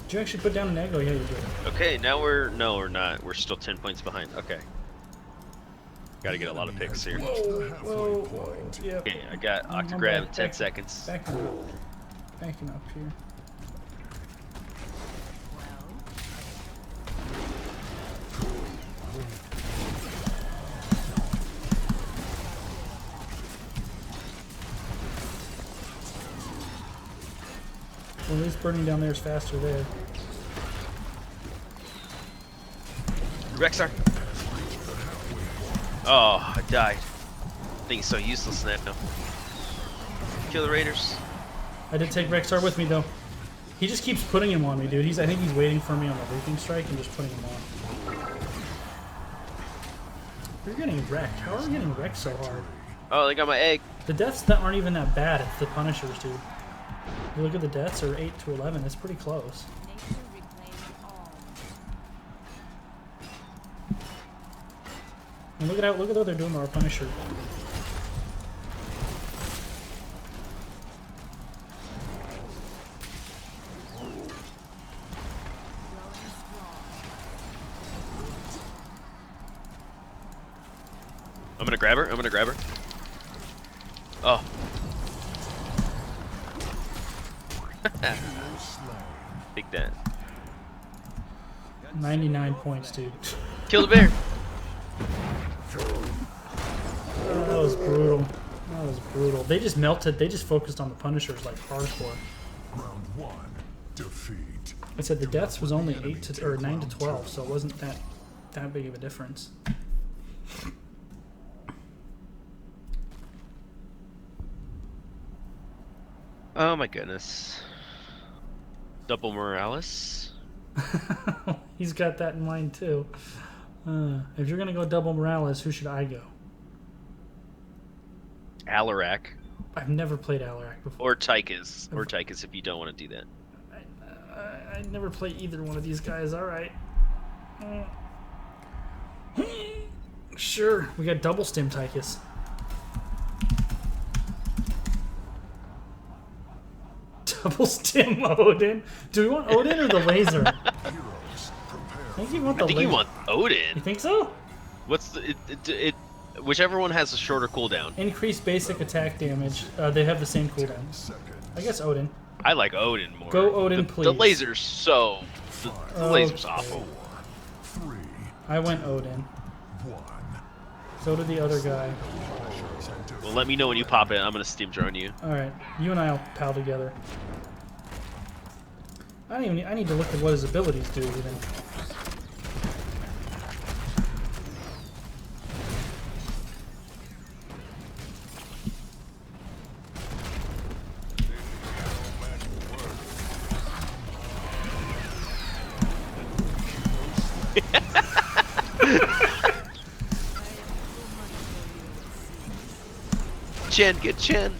Did you actually put down an egg? Oh yeah, you did. Okay, now no, we're not. We're still 10 points behind. Okay. Gotta get a lot of picks here. Whoa, yep. Okay, I got I'm Octograb in back- 10 back- seconds. Backing up here. Well, at least burning down there is faster there. Rexar. Oh, I died. Thing's so useless now. Kill the Raiders. I did take Rexar with me though. He just keeps putting him on me, dude. I think he's waiting for me on the Reaping Strike and just putting him on. We're getting wrecked. How are we getting wrecked so hard? Oh, they got my egg. The deaths that aren't even that bad. It's the Punishers, dude. You look at the deaths are 8 to 11. It's pretty close. Nature reclaimed all. And look at what they're doing to our Punisher. I'm gonna grab her. Oh. Big dent. 99 points, dude. Kill the bear. Oh, that was brutal. That was brutal. They just melted. They just focused on the Punishers like hardcore. Round 1. Defeat. I said the deaths was only 9 to 12, so it wasn't that big of a difference. Oh my goodness. Double Morales. He's got that in mind too. If you're gonna go double Morales, who should I go? Alarak I've never played Alarak before. or Tychus. Or Tychus if you don't want to do that. I never play either one of these guys. All right. Sure. We got double stim Tychus. Double stim Odin. Do we want Odin or the laser? Heroes, prepare. I think you want the I think laser. you want Odin. You think so? What's whichever one has a shorter cooldown. Increase basic attack damage. They have the same cooldown. Seconds. I guess Odin. I like Odin more. Go Odin, The please. laser's so. The laser's Okay. awful. 3, I went Odin. 1. So did the other guy. Pushers and defeat Well, let me know when you pop in. I'm gonna steam drone you. All right, you and I'll pal together. I need to look at what his abilities do even. Chen, get Chen.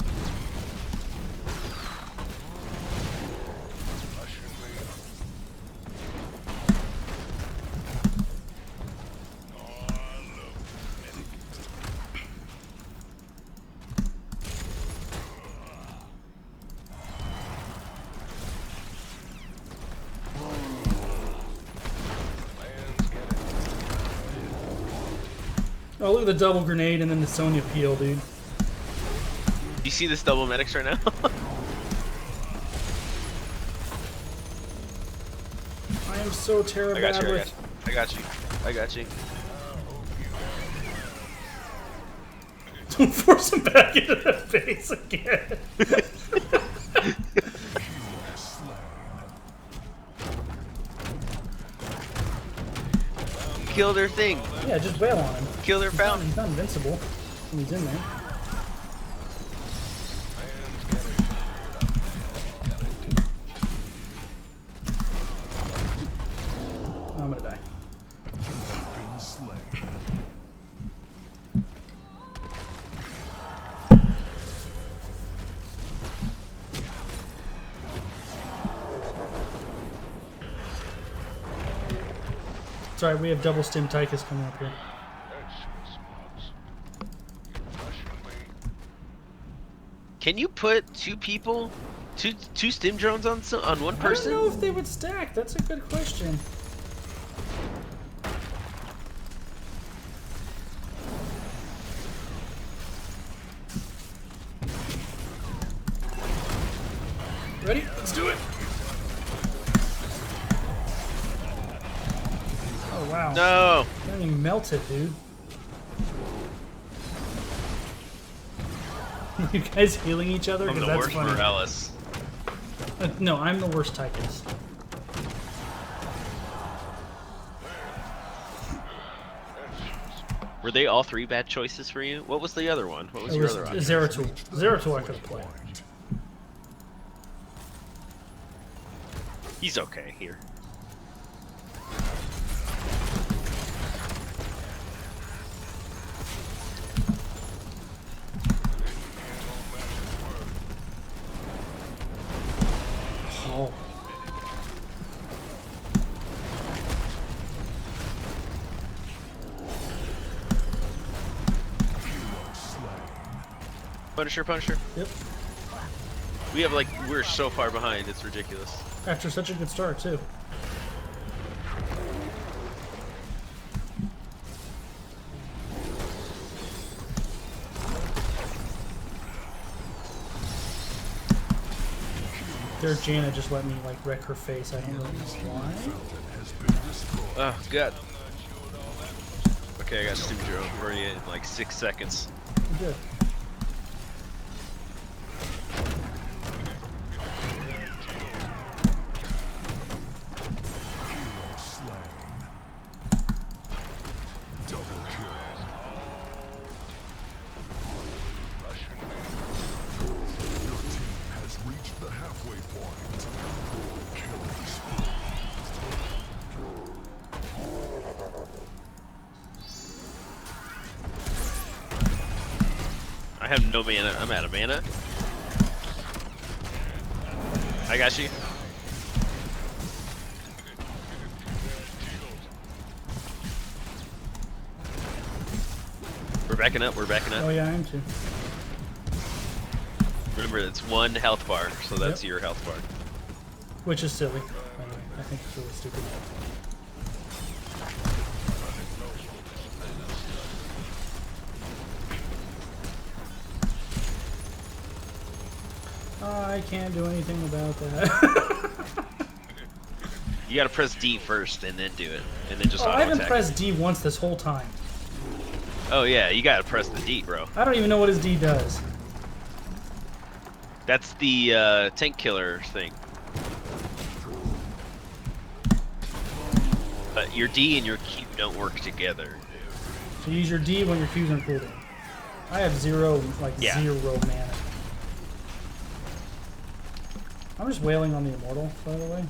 Oh, look at the double grenade and then the Sonya peel, dude. You see this double medics right now? I am so terrible I got you. with. I got you. I got you. Don't force him back into the face again. Kill their thing. Yeah, just wail on him. Kill their fountain. He's not invincible when he's in there. I'm gonna die. been slain. Sorry, we have double stim Tychus coming up here. Can you put two people, two stim drones on one I person? don't know if they would stack. That's a good question. Ready? Let's do it. Oh wow! No. He melted, dude. You guys healing each other? I'm Because the that's worst funny. Morales. No, I'm the worst Tychus. Were they all three bad choices for you? What was the other one? What was It your was other option? Zeratul. Zeratul I could have played. He's okay here. Oh. Punisher, Punisher. Yep. We have we're so far behind. It's ridiculous. After such a good start, too. Their Janna just let me wreck her face. I don't know why. Oh god. Okay, I got Steam Drone already in 6 seconds. Good. have no mana. I'm out of mana. I got you. We're backing up. We're backing up. Oh yeah, I am too. Remember, it's 1 health bar, so that's Yep. your health bar. Which is silly. By the way. I think it's really stupid. I can't do anything about that. You gotta press D first and then do it, and then just Oh, I auto haven't attack. pressed D once this whole time. Oh yeah, you gotta press the D, bro. I don't even know what his D does. That's the tank killer thing. But your D and your Q don't work together. So you use your D when your Q's on cooldown. I have zero mana. I'm just wailing on the Immortal, by the way,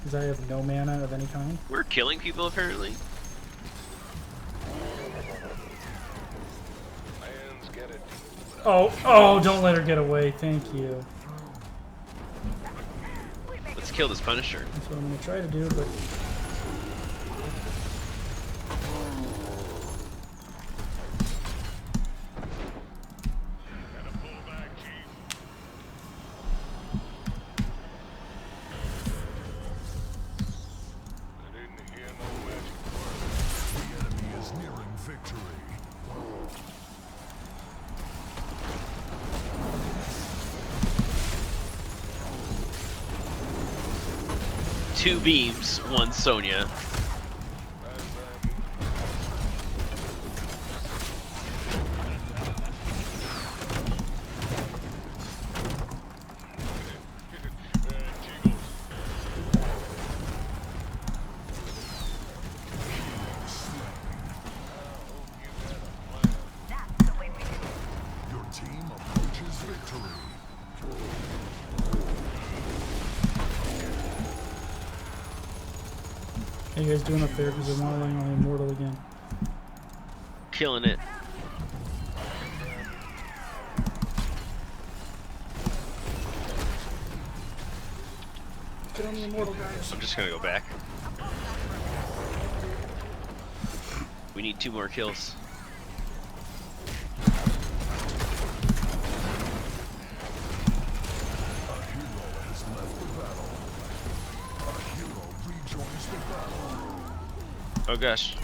because I have no mana of any kind. We're killing people apparently. Oh, don't let her get away. Thank you. Let's kill this Punisher. That's what I'm going to try to do, but... The enemy is nearing victory. 2 beams, 1 Sonya. Your team approaches victory. How you guys doing up there? Because I'm wailing on the Immortal again. Killing it. Get on the Immortal, guys. I'm just gonna go back. We need 2 more kills. A hero has left the battle. A hero rejoins the battle. Oh gosh.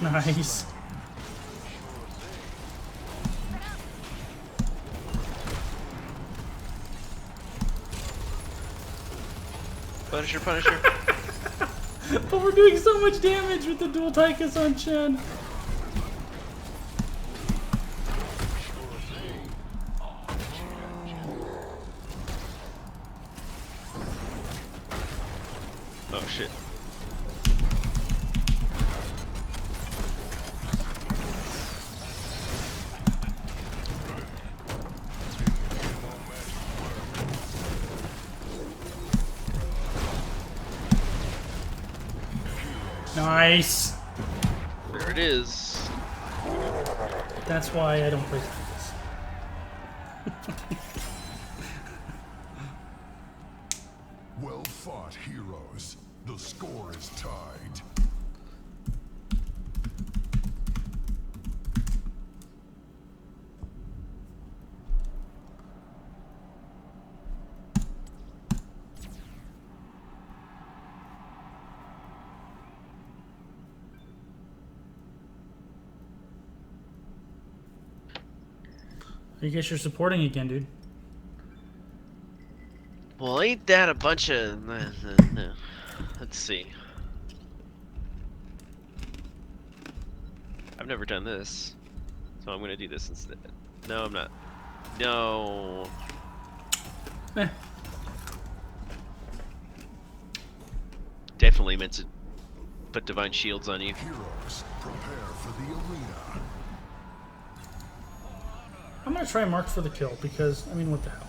Nice. Punisher, Punisher. But we're doing so much damage with the dual Tychus on Chen. Oh shit. Nice. There it is. That's why I don't play Tychus. Well fought, heroes. The score is tied. I guess you're supporting again, dude. Well, ain't that a bunch of... No. Let's see. I've never done this, so I'm gonna do this instead. No, I'm not. No. Eh. Definitely meant to put divine shields on you. Heroes, prepare for the arena. I'm gonna try Mark for the kill because, I mean, what the hell?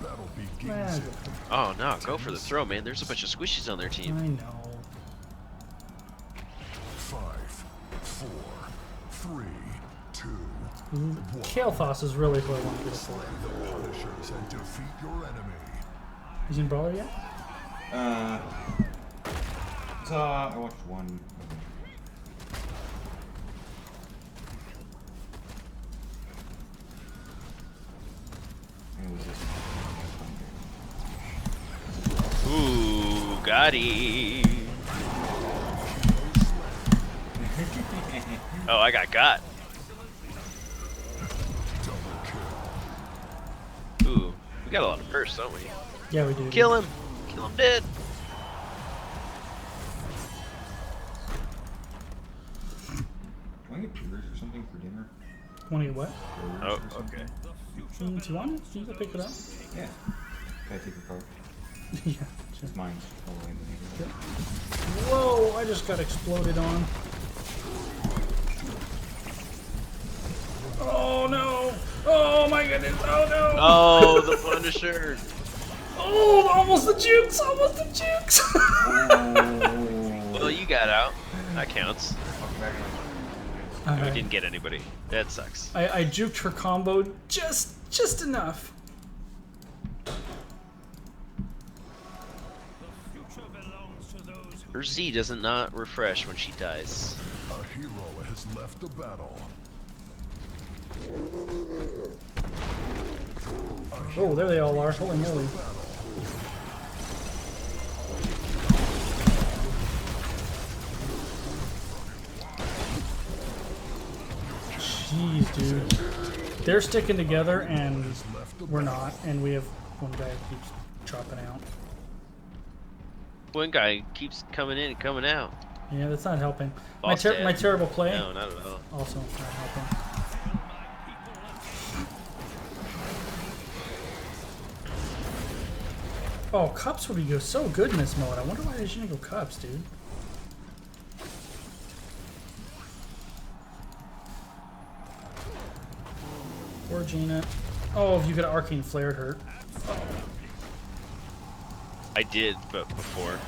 battle begins. Oh no, go for the throw, man. There's a bunch of squishies on their team. I know. 5, 4, 3, 2, Kael'thas is really who I want to get slay for. the Punishers and defeat your enemy. He's in Brawler yet? I watched one. It was this. Ooh, got him. Oh, I got. Ooh, we got a lot of bursts, don't we? Yeah, we do. Kill him dead. Can I get burgers or something for dinner? Want to get what? Oh, okay. Do you want it? You can pick it up. Yeah. Can I take your car? Yeah. Sure. It's mine. All the way in the neighborhood. Whoa! I just got exploded on. Oh no! Oh my goodness! Oh no! Oh, the Punisher. Oh, almost the jukes! Almost the jukes! Well, you got out. That counts. Walk back on. And we Alright. didn't get anybody. That sucks. I juked her combo just enough. Her Z does not refresh when she dies. A hero has left the battle. Oh, there they all are. Holy moly. Jeez, dude. They're sticking together and we're not. And we have one guy who keeps dropping out. One guy keeps coming in and coming out. Yeah, that's not helping. My, Boss dad. my terrible play No, not at all. also not helping. Oh, Cups would go so good in this mode. I wonder why they shouldn't go Cups, dude. Poor Gina. Oh, if you could Arcane Flare, it hurt. I did, but before.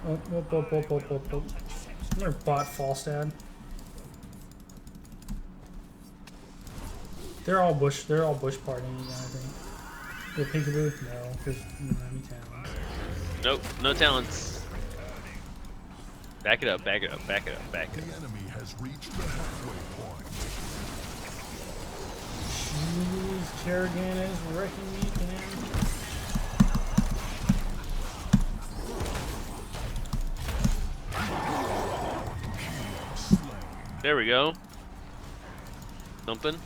Oh. Another bot Falstad. They're all bush partying again, I think. The Peekaboo? No, because you don't have any talents. Nope, no talents. Back it up, back it up, back it up, back The it up. enemy has reached the halfway point. Jeez, Kerrigan is wrecking me again. There we go. Something.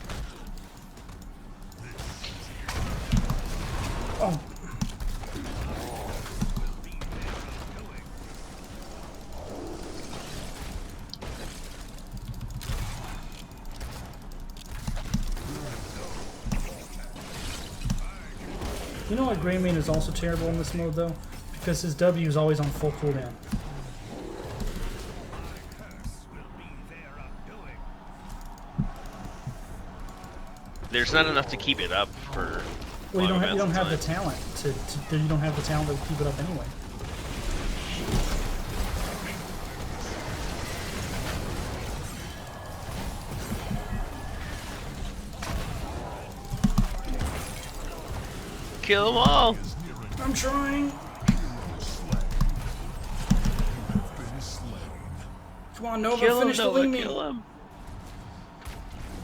Oh. You know what Greymane is also terrible in this mode though? Because his W is always on full cooldown. There's not enough to keep it up for. Well, you long don't have the amounts of time. talent you don't have the talent to keep it up anyway. Kill them all. I'm trying. Come on, Nova, Kill him, finish the Noah. lean. Kill him.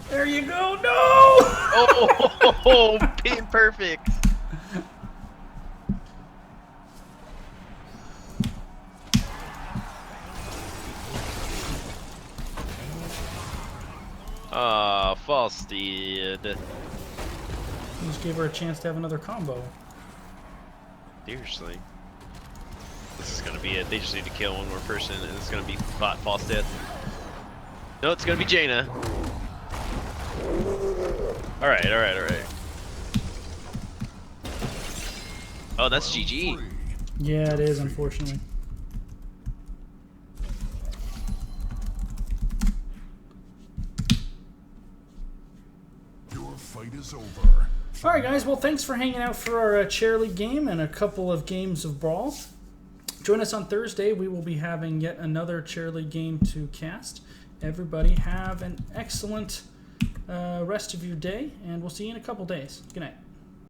There you go. No! Oh, pin perfect. Ah, false did. Just gave her a chance to have another combo. Seriously. This is gonna be it. They just need to kill one more person, and it's gonna be bot false death. No, it's gonna be Jaina. Alright, alright, alright. Oh, that's GG. Yeah, it is, unfortunately. Your fight is over. All right, guys. Well, thanks for hanging out for our chair league game and a couple of games of Brawl. Join us on Thursday. We will be having yet another chair league game to cast. Everybody have an excellent rest of your day, and we'll see you in a couple days. Good night.